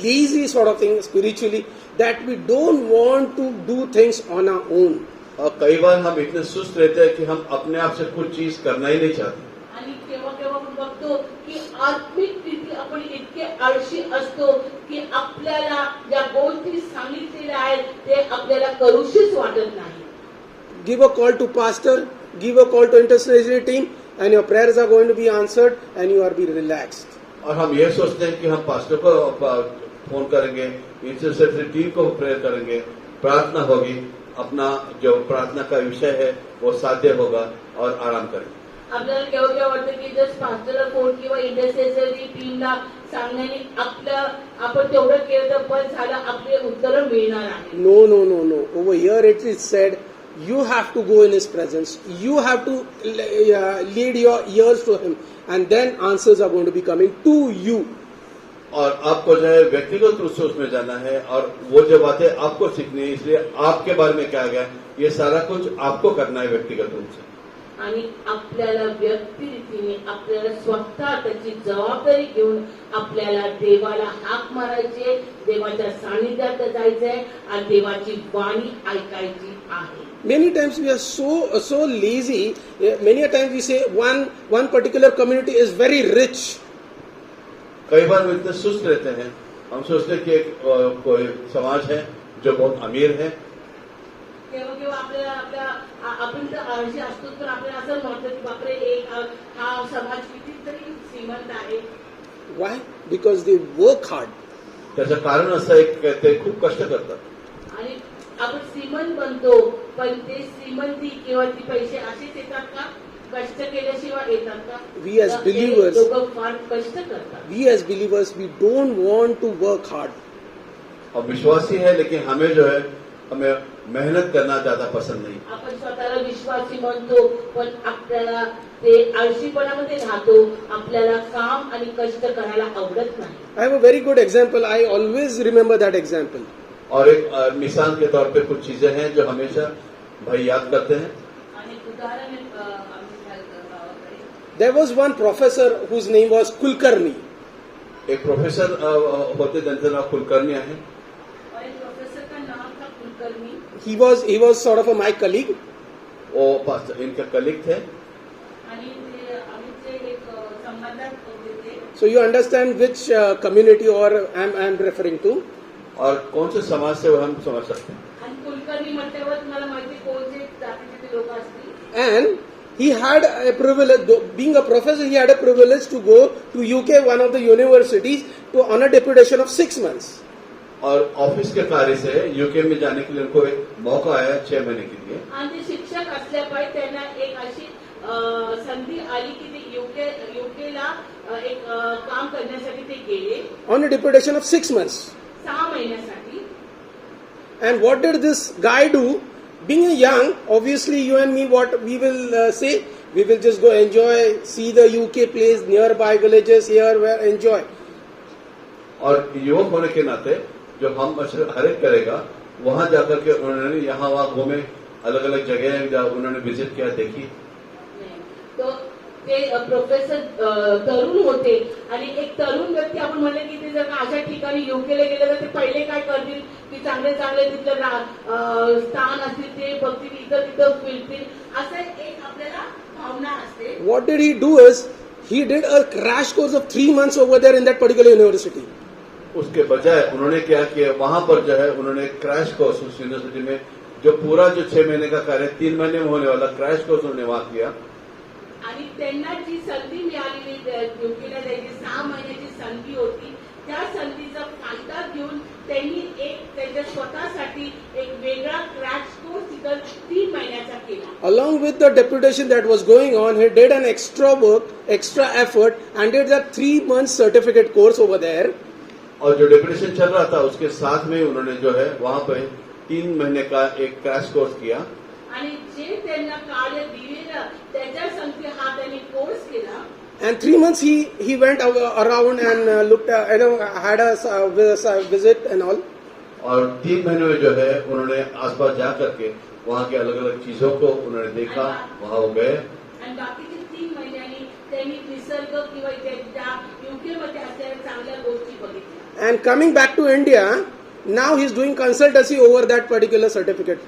lazy sort of thing spiritually that we don't want to do things on our own. और कई बार हम इतने सुस्त रहते हैं कि हम अपने आप से कुछ चीज करना ही नहीं चाहते. आणि केव्हा केव्हा आपण बघतो की आत्मिक रीती आपण इतके आळशी असतो की आपल्याला ज्या गोष्टी सांगितलेल्या आहेत ते आपल्याला करूशीच वाटत नाही. Give a call to pastor, give a call to intercessory team, and your prayers are going to be answered and you are be relaxed. और हम ये सोचते हैं कि हम पास्टर को फोन करेंगे इंटरसेसरी टीम को प्रेयर करेंगे प्रार्थना होगी अपना जो प्रार्थना का विषय है वो साध्य होगा और आराम करेंगे. आपल्याला केव्हा केव्हा वाटतं की जस्ट पास्टरला फोन किंवा इंटरसेसरी टीमला सांगण्याने आपण तेवढं केलं तर बस झालं आपले उत्तर मिळणार आहे. No. Over here it is said, you have to go in His presence. You have to lead your ears to Him, and then answers are going to be coming to you. और आपको जो है व्यक्तिगत रूप से उसमें जाना है और वो जो बातें आपको सीखनी है इसलिए आपके बारे में क्या गया ये सारा कुछ आपको करना है व्यक्तिगत रूप से. आणि आपल्याला व्यक्तिरीतीने आपल्याला स्वतः त्याची जबाबदारी घेऊन आपल्याला देवाला हाक मारायची देवाच्या सानिध्यात जायचंय आणि देवाची वाणी ऐकायची आहे. Many times we are so lazy. Many a times we say one particular community is very rich. कई बार हम इतने सुस्त रहते हैं हम सोचते हैं कि कोई समाज है जो बहुत अमीर है. केव्हा केव्हा आपण तर आळशी असतो पण आपल्याला असं वाटतं की बापरे हा समाज कितीतरी श्रीमंत आहे. Why? Because they work hard. त्याचं कारण असं आहे की ते खूप कष्ट करतात. आणि आपण श्रीमंत बनतो पण ते श्रीमंती किंवा ती पैसे असेच येतात का कष्ट केल्याशिवाय येतात का. We as believers- लोक फार कष्ट करतात. We as believers, we don't want to work hard. और विश्वासी है लेकिन हमें जो है हमें मेहनत करना ज्यादा पसंद नहीं. आपण स्वतःला विश्वासी म्हणतो पण आपल्याला ते आळशीपणामध्ये राहतो. आपल्याला काम आणि कष्ट करायला आवडत नाही. I have a very good example. I always remember that example. और एक मिसाल के तौर पे कुछ चीजें हैं जो हमेशा भाई याद करते हैं. आणि उदाहरण आम्ही घ्यायला गावाकडे There was one professor whose name was Kulkarni. एक प्रोफेसर होते त्यांचं नाव कुलकर्णी आहे. और एक प्रोफेसर का नाम था Kulkarni. He was sort of my colleague. वो इनके कलीग थे. आणि ते आम्ही एक संबंधात होते ते. So you understand which community or I'm referring to. और कौन से समाज से वो हम समझ सकते हैं. आणि कुलकर्णी म्हटल्यावर तुम्हाला माहिती कोणते जातीचे ते लोक असतील. And he had a privilege, being a professor, he had a privilege to go to UK, one of the universities, on a deputation of 6 months. और ऑफिस के कार्य से यूके में जाने के लिए उनको एक मौका आया 6 महीने के लिए. आणि ते शिक्षक असल्यामुळे त्यांना एक अशी संधी आली की ते युकेला एक काम करण्यासाठी ते गेले On a deputation of 6 months. 6 महिन्यासाठी. And what did this guy do? being young, obviously you and me, what we will say, we will just go enjoy, see the UK place, nearby villages here, where enjoy. और युवक होने के नाते जो हम हरेक करेगा वहां जाकर के उन्होंने यहाँ वहां घूमे, अलग अलग जगह जहाँ उन्होंने विजिट किया, देखी. तो ते प्रोफेसर तरुण होते आणि एक तरुण व्यक्ती आपण म्हणले की ते जर का अशा ठिकाणी युकेला गेले तर ते पहिले काय करतील की चांगले चांगले तिथलं स्थान असतील ते बघतील, इथं तिथं फिरतील, असं एक आपल्याला भावना असते. What did he do is, he did a crash course of 3 months over there in that particular university. उसके बजाय उन्होंने क्या किया, वहां पर जो है उन्होंने क्रैश कोर्स उस यूनिवर्सिटी में जो पूरा जो 6 महीने का कार्य 3 महीने में होने वाला क्रैश कोर्स उन्होंने वहां किया. आणि त्यांना जी संधी मिळालेली युकेला जायची 6 महिन्याची संधी होती, त्या संधीचा फायदा घेऊन त्यांनी एक त्यांच्या स्वतःसाठी एक वेगळा क्रॅश कोर्स तिथं 3 महिन्याचा केला. Along with the deputation that was going on, he did an extra work, extra effort, and did that 3 months certificate course over there. और जो डेपुटेशन चल रहा था उसके साथ में उन्होंने जो है वहां पे 3 महीने का एक क्रैश कोर्स किया. आणि जे त्यांना कार्य दिलेलं त्याच्या संगती हा त्यांनी कोर्स केला. And 3 months he went around and looked, had a visit and all. और 3 महीने में जो है उन्होंने आसपास जा करके वहां की अलग अलग चीजों को उन्होंने देखा, वहां वो गए. आणि बाकीचे 3 महिन्यांनी त्यांनी निसर्ग किंवा त्या युकेमध्ये असलेल्या चांगल्या गोष्टी बघितल्या. And coming back to India, now he's doing consultancy over that particular certificate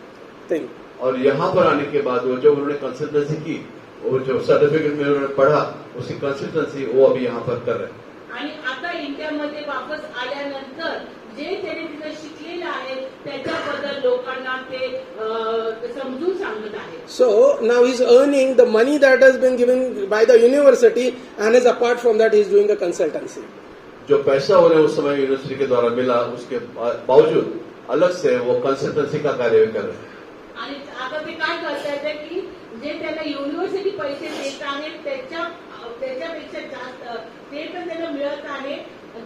thing. और यहाँ पर आने के बाद वो जो उन्होंने कंसल्टेंसी की, वो जो सर्टिफिकेट में उन्होंने पढ़ा उसकी कंसल्टेंसी वो अभी यहाँ पर कर रहे हैं. आणि आता इंडियामध्ये वापस आल्यानंतर जे त्याने तिथं शिकलेलं आहे त्याच्याबद्दल लोकांना ते समजून सांगत आहे. So now he's earning the money that has been given by the university, and is apart from that he's doing a consultancy. जो पैसा उन्हें उस समय यूनिवर्सिटी के द्वारा मिला उसके बावजूद अलग से वो कंसल्टेंसी का कार्य कर रहे हैं. आणि आता ते काय करतायत की जे त्याला युनिव्हर्सिटी पैसे देत आहेत त्याच्यापेक्षा जास्त ते पण त्यांना मिळत आहे.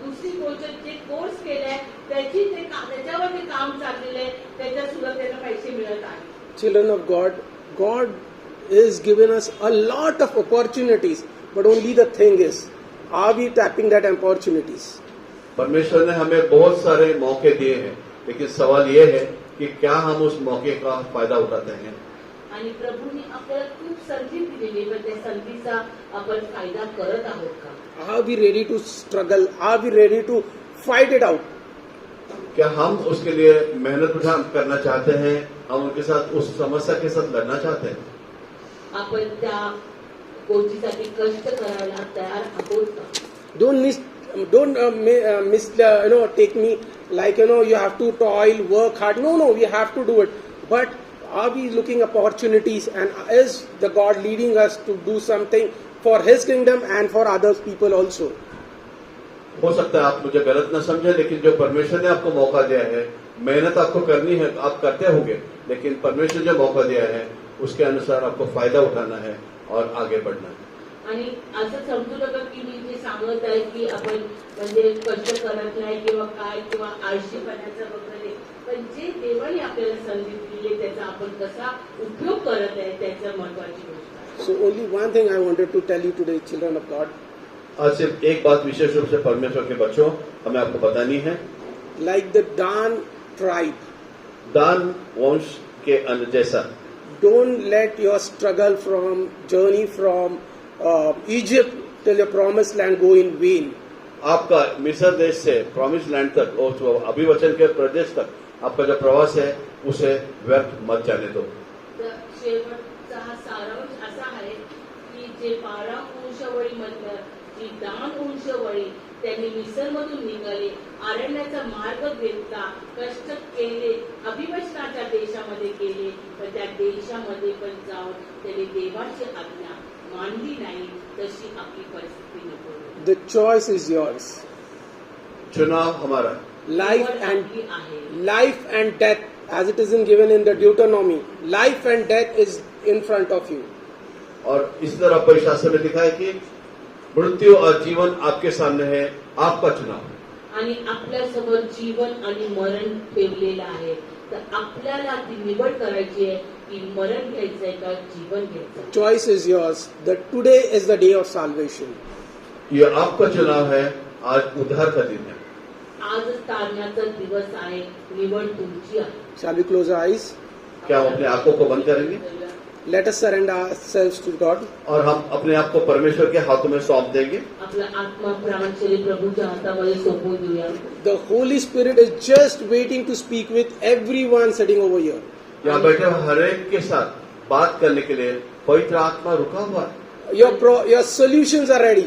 दुसरी गोष्ट जे कोर्स केलाय त्याच्यावर ते काम चाललेलं आहे त्याच्या सुद्धा त्यांना पैसे मिळत आहेत. Children of God, God is giving us a lot of opportunities, but only the thing is, are we tapping that opportunities? परमेश्वर ने हमें बहुत सारे मौके दिए हैं, लेकिन सवाल ये है कि क्या हम उस मौके का फायदा उठाते हैं. आणि प्रभूने आपल्याला खूप संधी दिलेली आहे, पण त्या संधीचा आपण फायदा करत आहोत का? Are we ready to struggle? Are we ready to fight it out? क्या हम उसके लिए मेहनत करना चाहते हैं, हम उनके साथ उस समस्या के साथ लड़ना चाहते हैं. आपण त्या गोष्टीसाठी कष्ट करायला तयार आहोत का? Don't take me like you have to toil, work hard. No, we have to do it. But are we looking at opportunities, and is the God leading us to do something for His kingdom and for other people also? हो सकता है आप मुझे गलत न समझे, लेकिन जो परमेश्वर ने आपको मौका दिया है, मेहनत आपको करनी है, आप करते होंगे, लेकिन परमेश्वर जो मौका दिया है उसके अनुसार आपको फायदा उठाना है और आगे बढ़ना है. आणि असं समजू नका की मी जे सांगत आहे की आपण म्हणजे कष्ट करत नाही किंवा काय किंवा आळशीपणाचं वगैरे, पण जे देवाने आपल्याला संधी दिली त्याचा आपण कसा उपयोग करत आहे त्याचं महत्वाची गोष्ट आहे. So only one thing I wanted to tell you today, children of God. आज सिर्फ एक बात विशेष रूप से परमेश्वर के बच्चों हमें आपको बतानी है. Like the Dan tribe, दान वंश के जैसा, don't let your struggle from journey from Egypt till your promised land go in vain. आपका मिस्र देश से प्रॉमिस लैंड तक और जो अभिवचन के प्रदेश तक आपका जो प्रवास है उसे व्यर्थ मत जाने दो. तर शेवटचा हा सारांश असा आहे की जे 12 वंशवळी मधलं जी दान वंशवळी त्यांनी मिसरमधून निघाले, अरण्याचा मार्ग घेतला, कष्ट केले, अभिवचनाच्या देशामध्ये गेले, पण त्या देशामध्ये पण जाऊन त्यांनी देवाची आज्ञा मानली नाही, तशी आपली परिस्थिती नको. The choice is yours. चुनाव हमारा. Life निवड and आपली आहे. life and death, as it is given in the Deuteronomy, life and death is in front of you. और इस तरह पवित्र शास्त्र में लिखा है कि मृत्यु और जीवन आपके सामने है, आपका चुनाव. आणि आपल्या समोर जीवन आणि मरण ठेवलेलं आहे. तर आपल्याला ती निवड करायची आहे की मरण घ्यायचंय का जीवन घ्यायचं. Choice is yours. That today is the day of salvation. ये आपका चुनाव है, आज उद्धार का दिन है. आजच तारण्याचा दिवस आहे. निवड तुमची आहे. Shall we close our eyes? क्या हम अपने आंखों को बंद करेंगे Let us surrender ourselves to God. और हम अपने आप को परमेश्वर के हाथों में सौंप देंगे. आपला आत्मा प्राण शरीर प्रभूच्या हातामध्ये सोपवून देऊया. The Holy Spirit is just waiting to speak with everyone sitting over here. यहाँ बैठे हुए हर एक के साथ बात करने के लिए पवित्र आत्मा रुका हुआ है. Your solutions are ready.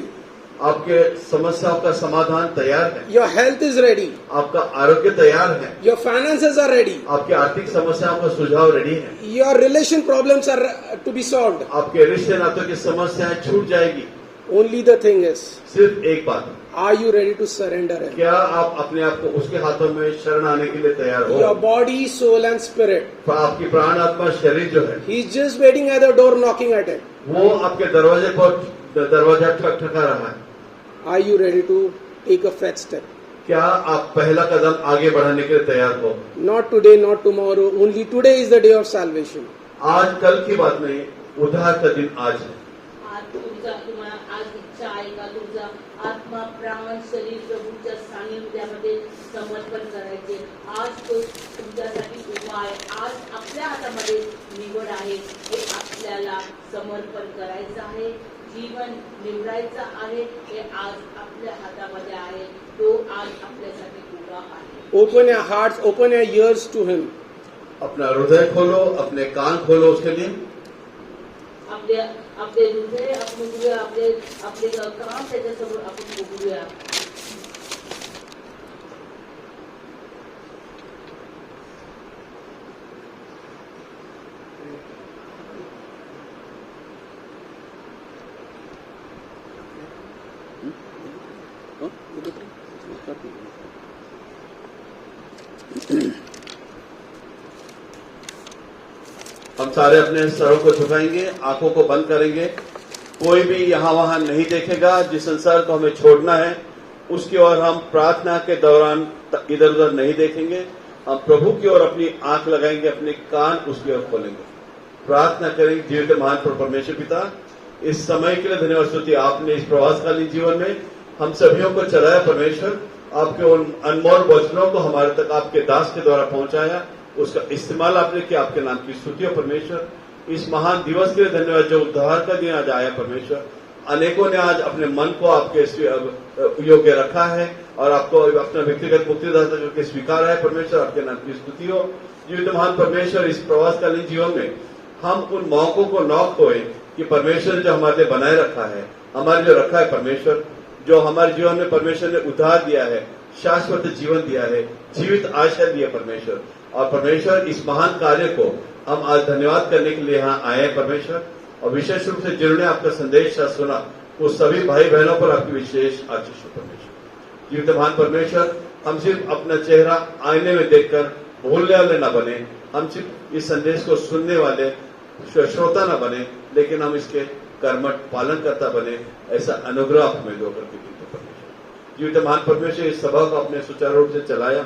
आपके समस्याओं का समाधान तैयार है. Your health is ready. आपका आरोग्य तैयार है. Your finances are ready. आपकी आर्थिक समस्याओं का सुझाव रेडी है. Your relation problems are to be solved. आपके रिश्ते नातों की समस्याएं छूट जाएगी. Only the thing is, सिर्फ एक बात है, are you ready to surrender Him? क्या आप अपने आप को उसके हाथों में शरण आने के लिए तैयार हो? Your body, soul and spirit. तो आपकी प्राण आत्मा शरीर जो है He's just waiting at the door knocking at it. वो आपके दरवाजे पर दरवाजा ठकठका रहा है. Are you ready to take a first step? क्या आप पहला कदम आगे बढ़ाने के लिए तैयार हो? Not today, not tomorrow. Only today is the day of salvation. आज कल की बात नहीं, उद्धार का दिन आज है. आज तुम्हाला आज इच्छा आहे का तुमचा आत्मा प्राण शरीर प्रभूच्या सानिध्यामध्ये समर्पण करायचे. आज तो तुमच्यासाठी उभा आहे. आज आपल्या हातामध्ये निवड आहे. हे आपल्याला समर्पण करायचं आहे. जीवन निवडायचं आहे. हे आज आपल्या हातामध्ये आहे. तो आज आपल्यासाठी उभा आहे. Open your hearts, open your ears to Him. अपना हृदय खोलो, अपने कान खोलो उसके लिए. आपले हृदय आपण उघडूया. आपले काम त्याच्यासमोर आपण उघडूया. हम सारे अपने सरों को झुकाएंगे, आंखों को बंद करेंगे. कोई भी यहाँ वहां नहीं देखेगा. जिस संसार को हमें छोड़ना है उसकी ओर हम प्रार्थना के दौरान इधर उधर नहीं देखेंगे. हम प्रभु की ओर अपनी आंख लगाएंगे, अपने कान उसकी ओर खोलेंगे. प्रार्थना करेंगे. जीवित महान परमेश्वर पिता, इस समय के लिए धन्यवाद स्तुति. आपने इस प्रवासकालीन जीवन में हम सभी को चलाया परमेश्वर. आपके उन अनमोल वचनों को हमारे तक आपके दास के द्वारा पहुंचाया. उसका इस्तेमाल आपने किया. आपके नाम की स्तुति हो परमेश्वर. इस महान दिवस के लिए धन्यवाद जो उद्धार का दिन आज आया परमेश्वर. अनेकों ने आज अपने मन को आपके योग्य रखा है और आपको अपना व्यक्तिगत मुक्तिदाता करके स्वीकारा है परमेश्वर. आपके नाम की स्तुति हो. जीवित महान परमेश्वर, इस प्रवासकालीन जीवन में हम उन मौकों को न खोए कि परमेश्वर जो हमारे लिए बनाए रखा है, हमारे जो रखा है परमेश्वर, जो हमारे जीवन में परमेश्वर ने उद्धार दिया है, शाश्वत जीवन दिया है, जीवित आशा दी है परमेश्वर. और परमेश्वर, इस महान कार्य को हम आज धन्यवाद करने के लिए यहाँ आए हैं परमेश्वर. और विशेष रूप से जिन्होंने आपका संदेश सुना वो सभी भाई बहनों पर आपकी विशेष आशीष हो परमेश्वर. जीवित महान परमेश्वर, हम सिर्फ अपना चेहरा आईने में देखकर भूलने वाले न बने. हम सिर्फ इस संदेश को सुनने वाले श्रोता न बने, लेकिन हम इसके कर्मठ पालन करता बने. ऐसा अनुग्रह आप हमें दो करके दीजिए परमेश्वर. जीवित महान परमेश्वर, इस सभा को अपने सुचारू रूप से चलाया.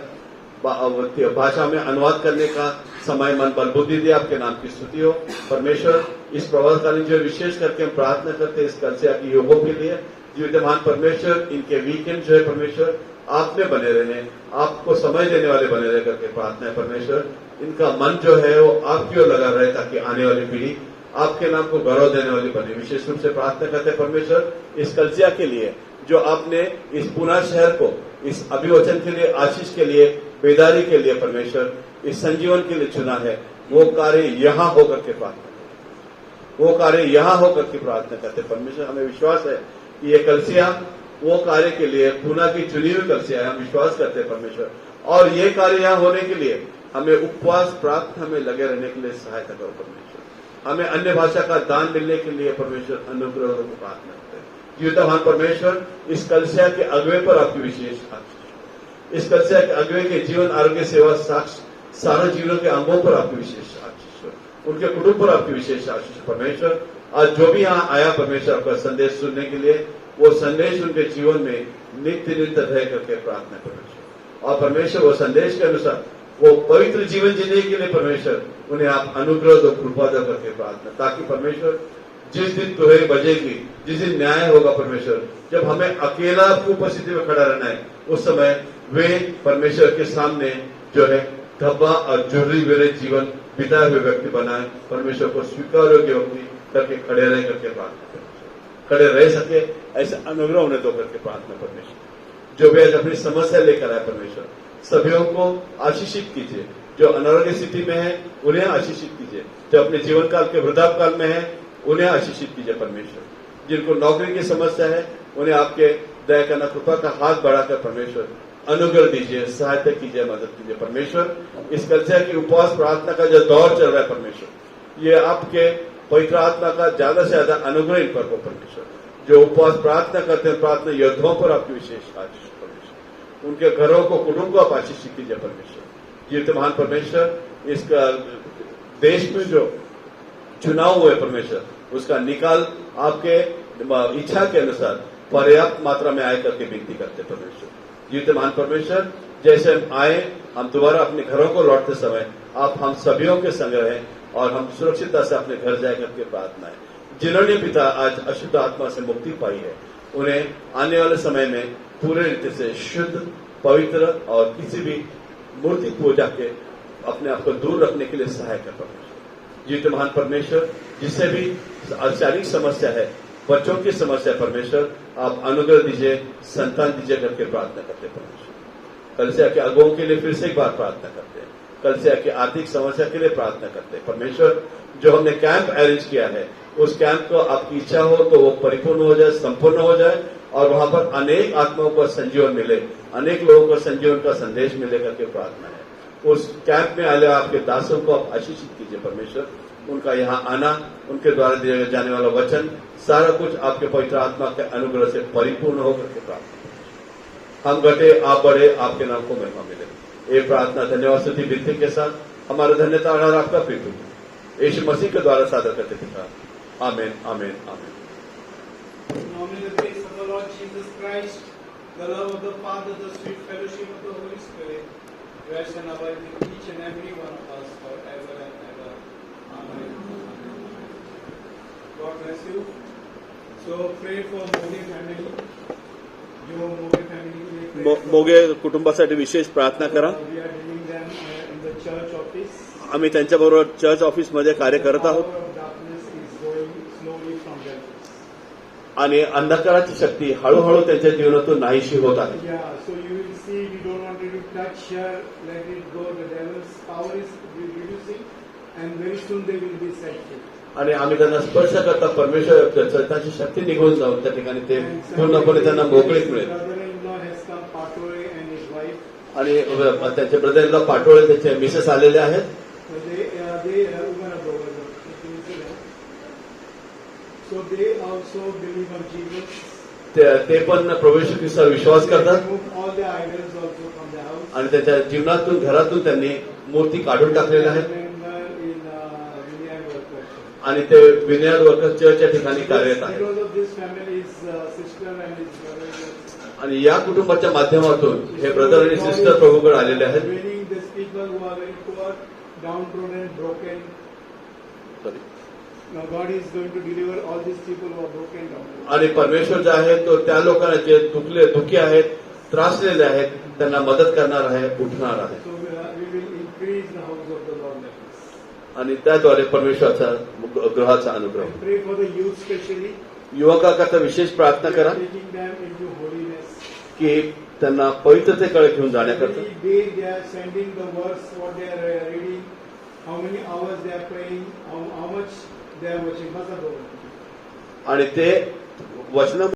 भाषा में अनुवाद करने का समय मन बल बुद्धि दिया. आपके नाम की स्तुति हो परमेश्वर. इस प्रवासकालीन जो विशेष करके हम प्रार्थना करते हैं इस कलिसिया के युगों के लिए. जीवित महान परमेश्वर, इनके वीकेंड जो है परमेश्वर आप में बने रहे, आपको समय देने वाले बने रहे करके प्रार्थना है परमेश्वर. इनका मन जो है वो आपकी ओर लगा रहे ताकि आने वाली पीढ़ी आपके नाम को गौरव देने वाली बने. विशेष रूप से प्रार्थना करते हैं परमेश्वर इस कलिसिया के लिए जो आपने इस पुना शहर को इस अभिवचन के लिए, आशीष के लिए, बेदारी के लिए परमेश्वर, इस संजीवन के लिए चुना है. वो कार्य यहाँ होकर के प्रार्थना करते, वो कार्य यहाँ होकर के प्रार्थना करते परमेश्वर. हमें विश्वास है कि ये कलिसिया वो कार्य के लिए पुना की चुनी हुई कलिसिया है. हम विश्वास करते हैं परमेश्वर. और ये कार्य यहाँ होने के लिए हमें उपवास प्रार्थना में लगे रहने के लिए सहायता करो परमेश्वर. हमें अन्य भाषा का दान मिलने के लिए परमेश्वर अनुग्रह को प्रार्थना करते हैं. जीवित महान परमेश्वर, इस कलिसिया के अगुवे पर आपकी विशेष आशीष. इस कलिसिया के अगुवे के जीवन, आरोग्य, सेवा, साक्ष्य, सारे जीवनों के अंगों पर आपकी विशेष आशीष. उनके कुटुंब पर आपकी विशेष आशीष परमेश्वर. आज जो भी यहाँ आया परमेश्वर आपका संदेश सुनने के लिए, वो संदेश उनके जीवन में नित्य नित्य रह करके प्रार्थना परमेश्वर। और परमेश्वर वो संदेश के अनुसार वो पवित्र जीवन जीने के लिए परमेश्वर उन्हें आप अनुग्रह दो, कृपा दो करके प्रार्थना, ताकि परमेश्वर जिस दिन तुरही बजेगी, जिस दिन न्याय होगा परमेश्वर, जब हमें अकेला आपकी उपस्थिति में खड़ा रहना है, उस समय वे परमेश्वर के सामने जो है धब्बा और जुर्री विरहित जीवन बिताए हुए व्यक्ति बनाए, परमेश्वर को स्वीकार योग्य व्यक्ति करके खड़े रह करके प्रार्थना परमेश्वर, खड़े रह सके ऐसे अनुग्रह उन्हें दो करके प्रार्थना परमेश्वर। जो भी आज अपनी समस्या लेकर आए परमेश्वर, सभीयों को आशीषित कीजिए। जो अनारोग्य स्थिति में है उन्हें आशीषित कीजिए, जो अपने जीवन काल के वृद्धापकाल में है उन्हें आशीषित कीजिए परमेश्वर। जिनको नौकरी की समस्या है उन्हें आपके दया करना कृपा का हाथ बढ़ाकर परमेश्वर अनुग्रह दीजिए, सहायता कीजिए, मदद कीजिए परमेश्वर। इस कलिसिया की उपवास प्रार्थना का जो दौर चल रहा है परमेश्वर, ये आपके पवित्र आत्मा का ज्यादा से ज्यादा अनुग्रह इन पर हो परमेश्वर। जो उपवास प्रार्थना करते हैं, प्रार्थना योद्धाओं पर आपकी विशेष आशीष परमेश्वर, उनके घरों को, कुटुंब को आप आशीषित कीजिए परमेश्वर। जीवित महान परमेश्वर, इसका देश में जो चुनाव हुए परमेश्वर, उसका निकाल आपके इच्छा के अनुसार पर्याप्त मात्रा में आए करके विनती करते परमेश्वर। जीवित महान परमेश्वर, जैसे हम आए, हम दोबारा अपने घरों को लौटते समय आप हम सभीयों के संग रहें और हम सुरक्षितता से अपने घर जाए करके प्रार्थना है। जिन्होंने पिता आज अशुद्ध आत्मा से मुक्ति पाई है, उन्हें आने वाले समय में पूरे रीति से शुद्ध, पवित्र और किसी भी मूर्ति पूजा के अपने आप को दूर रखने के लिए सहाय कर परमेश्वर। जीवित महान परमेश्वर, जिससे भी शारीरिक समस्या है, बच्चों की समस्या परमेश्वर, आप अनुग्रह दीजिए, संतान दीजिए करके प्रार्थना करते परमेश्वर। कलिसिया के अगुओं के लिए फिर से एक बार प्रार्थना करते हैं, कलिसिया की आर्थिक समस्या के लिए प्रार्थना करते हैं परमेश्वर। जो हमने कैंप अरेंज किया है, उस कैंप को आपकी इच्छा हो तो वो परिपूर्ण हो जाए, संपूर्ण हो जाए और वहां पर अनेक आत्माओं को संजीवन मिले, अनेक लोगों को संजीवन का संदेश मिले करके प्रार्थना है। उस कैंप में आए आपके दासों को आप आशीषित कीजिए परमेश्वर। उनका यहाँ आना, उनके द्वारा दिए जाने वाला वचन, सारा कुछ आपके पवित्र आत्मा के अनुग्रह से परिपूर्ण होकर के प्रार्थना। हम घटे, आप बढ़े, आपके नाम को महिमा मिले। ये प्रार्थना धन्यवाद स्तुति विनती के साथ हमारा धन्यता और आपका प्रीति यीशु मसीह के द्वारा सादर करते पिता। आमीन, आमीन, आमीन। Now may the grace of the Lord Jesus Christ, the love of the Father, the sweet fellowship of the Holy Spirit, rest and abide with each and every one of us forever and ever. Amen. God bless you. So pray for Moge family. जो Moge family के लिए pray for. मोगे कुटुंबासाठी विशेष प्रार्थना करा। We are dealing them in the church office. आम्ही त्यांच्याबरोबर church ऑफिसमध्ये कार्य करत आहोत The power of darkness is going slowly from them. आणि अंधकाराची शक्ती हळूहळू त्यांच्या जीवनातून नाहीशी होत आहे। Yeah, so you will see we don't want to touch her, let it go. The devil's power is reducing and very soon they will be set free. आणि आम्ही त्यांना स्पर्श करता परमेश्वर त्याची शक्ती निघून जाऊन त्या ठिकाणी ते पूर्णपणे त्यांना मोकळीक मिळेल। Brother-in-law has come, Patore and his wife. आणि त्यांचे ब्रदरला पाठवले, त्याचे मिसेस आलेले आहेत। So they also believe on Jesus. ते पण प्रभू येशू ख्रिस्तावर विश्वास करतात Remove all the idols also from the house. आणि त्याच्या जीवनातून, घरातून त्यांनी मूर्ती काढून टाकलेल्या आहेत Member in Vineyard Workers. आणि ते विनयाद वर्कर्स चर्चच्या ठिकाणी कार्यरत आहेत। Because of this family, his sister and his brother. आणि या कुटुंबाच्या माध्यमातून हे ब्रदर आणि सिस्टर प्रभूकडे आलेले आहेत। Winning these people who are very poor, downtrodden, broken. Now God is going to deliver all these people who are broken down. आणि परमेश्वर जे आहे तो त्या लोकांना जे दुखी आहेत, त्रासलेले आहेत, त्यांना मदत करणार आहे, उठणार आहे So we will increase the house of the Lord like this. आणि त्याद्वारे परमेश्वराचा गृहाचा अनुग्रह। Pray for the youth especially. युवकाकरता विशेष प्रार्थना करा Taking them into holiness. की त्यांना पवित्रतेकडे घेऊन जाण्याकरता। Every day they are sending the verse, what they are reading, how many hours they are praying, how much they are watching. आणि ते वचन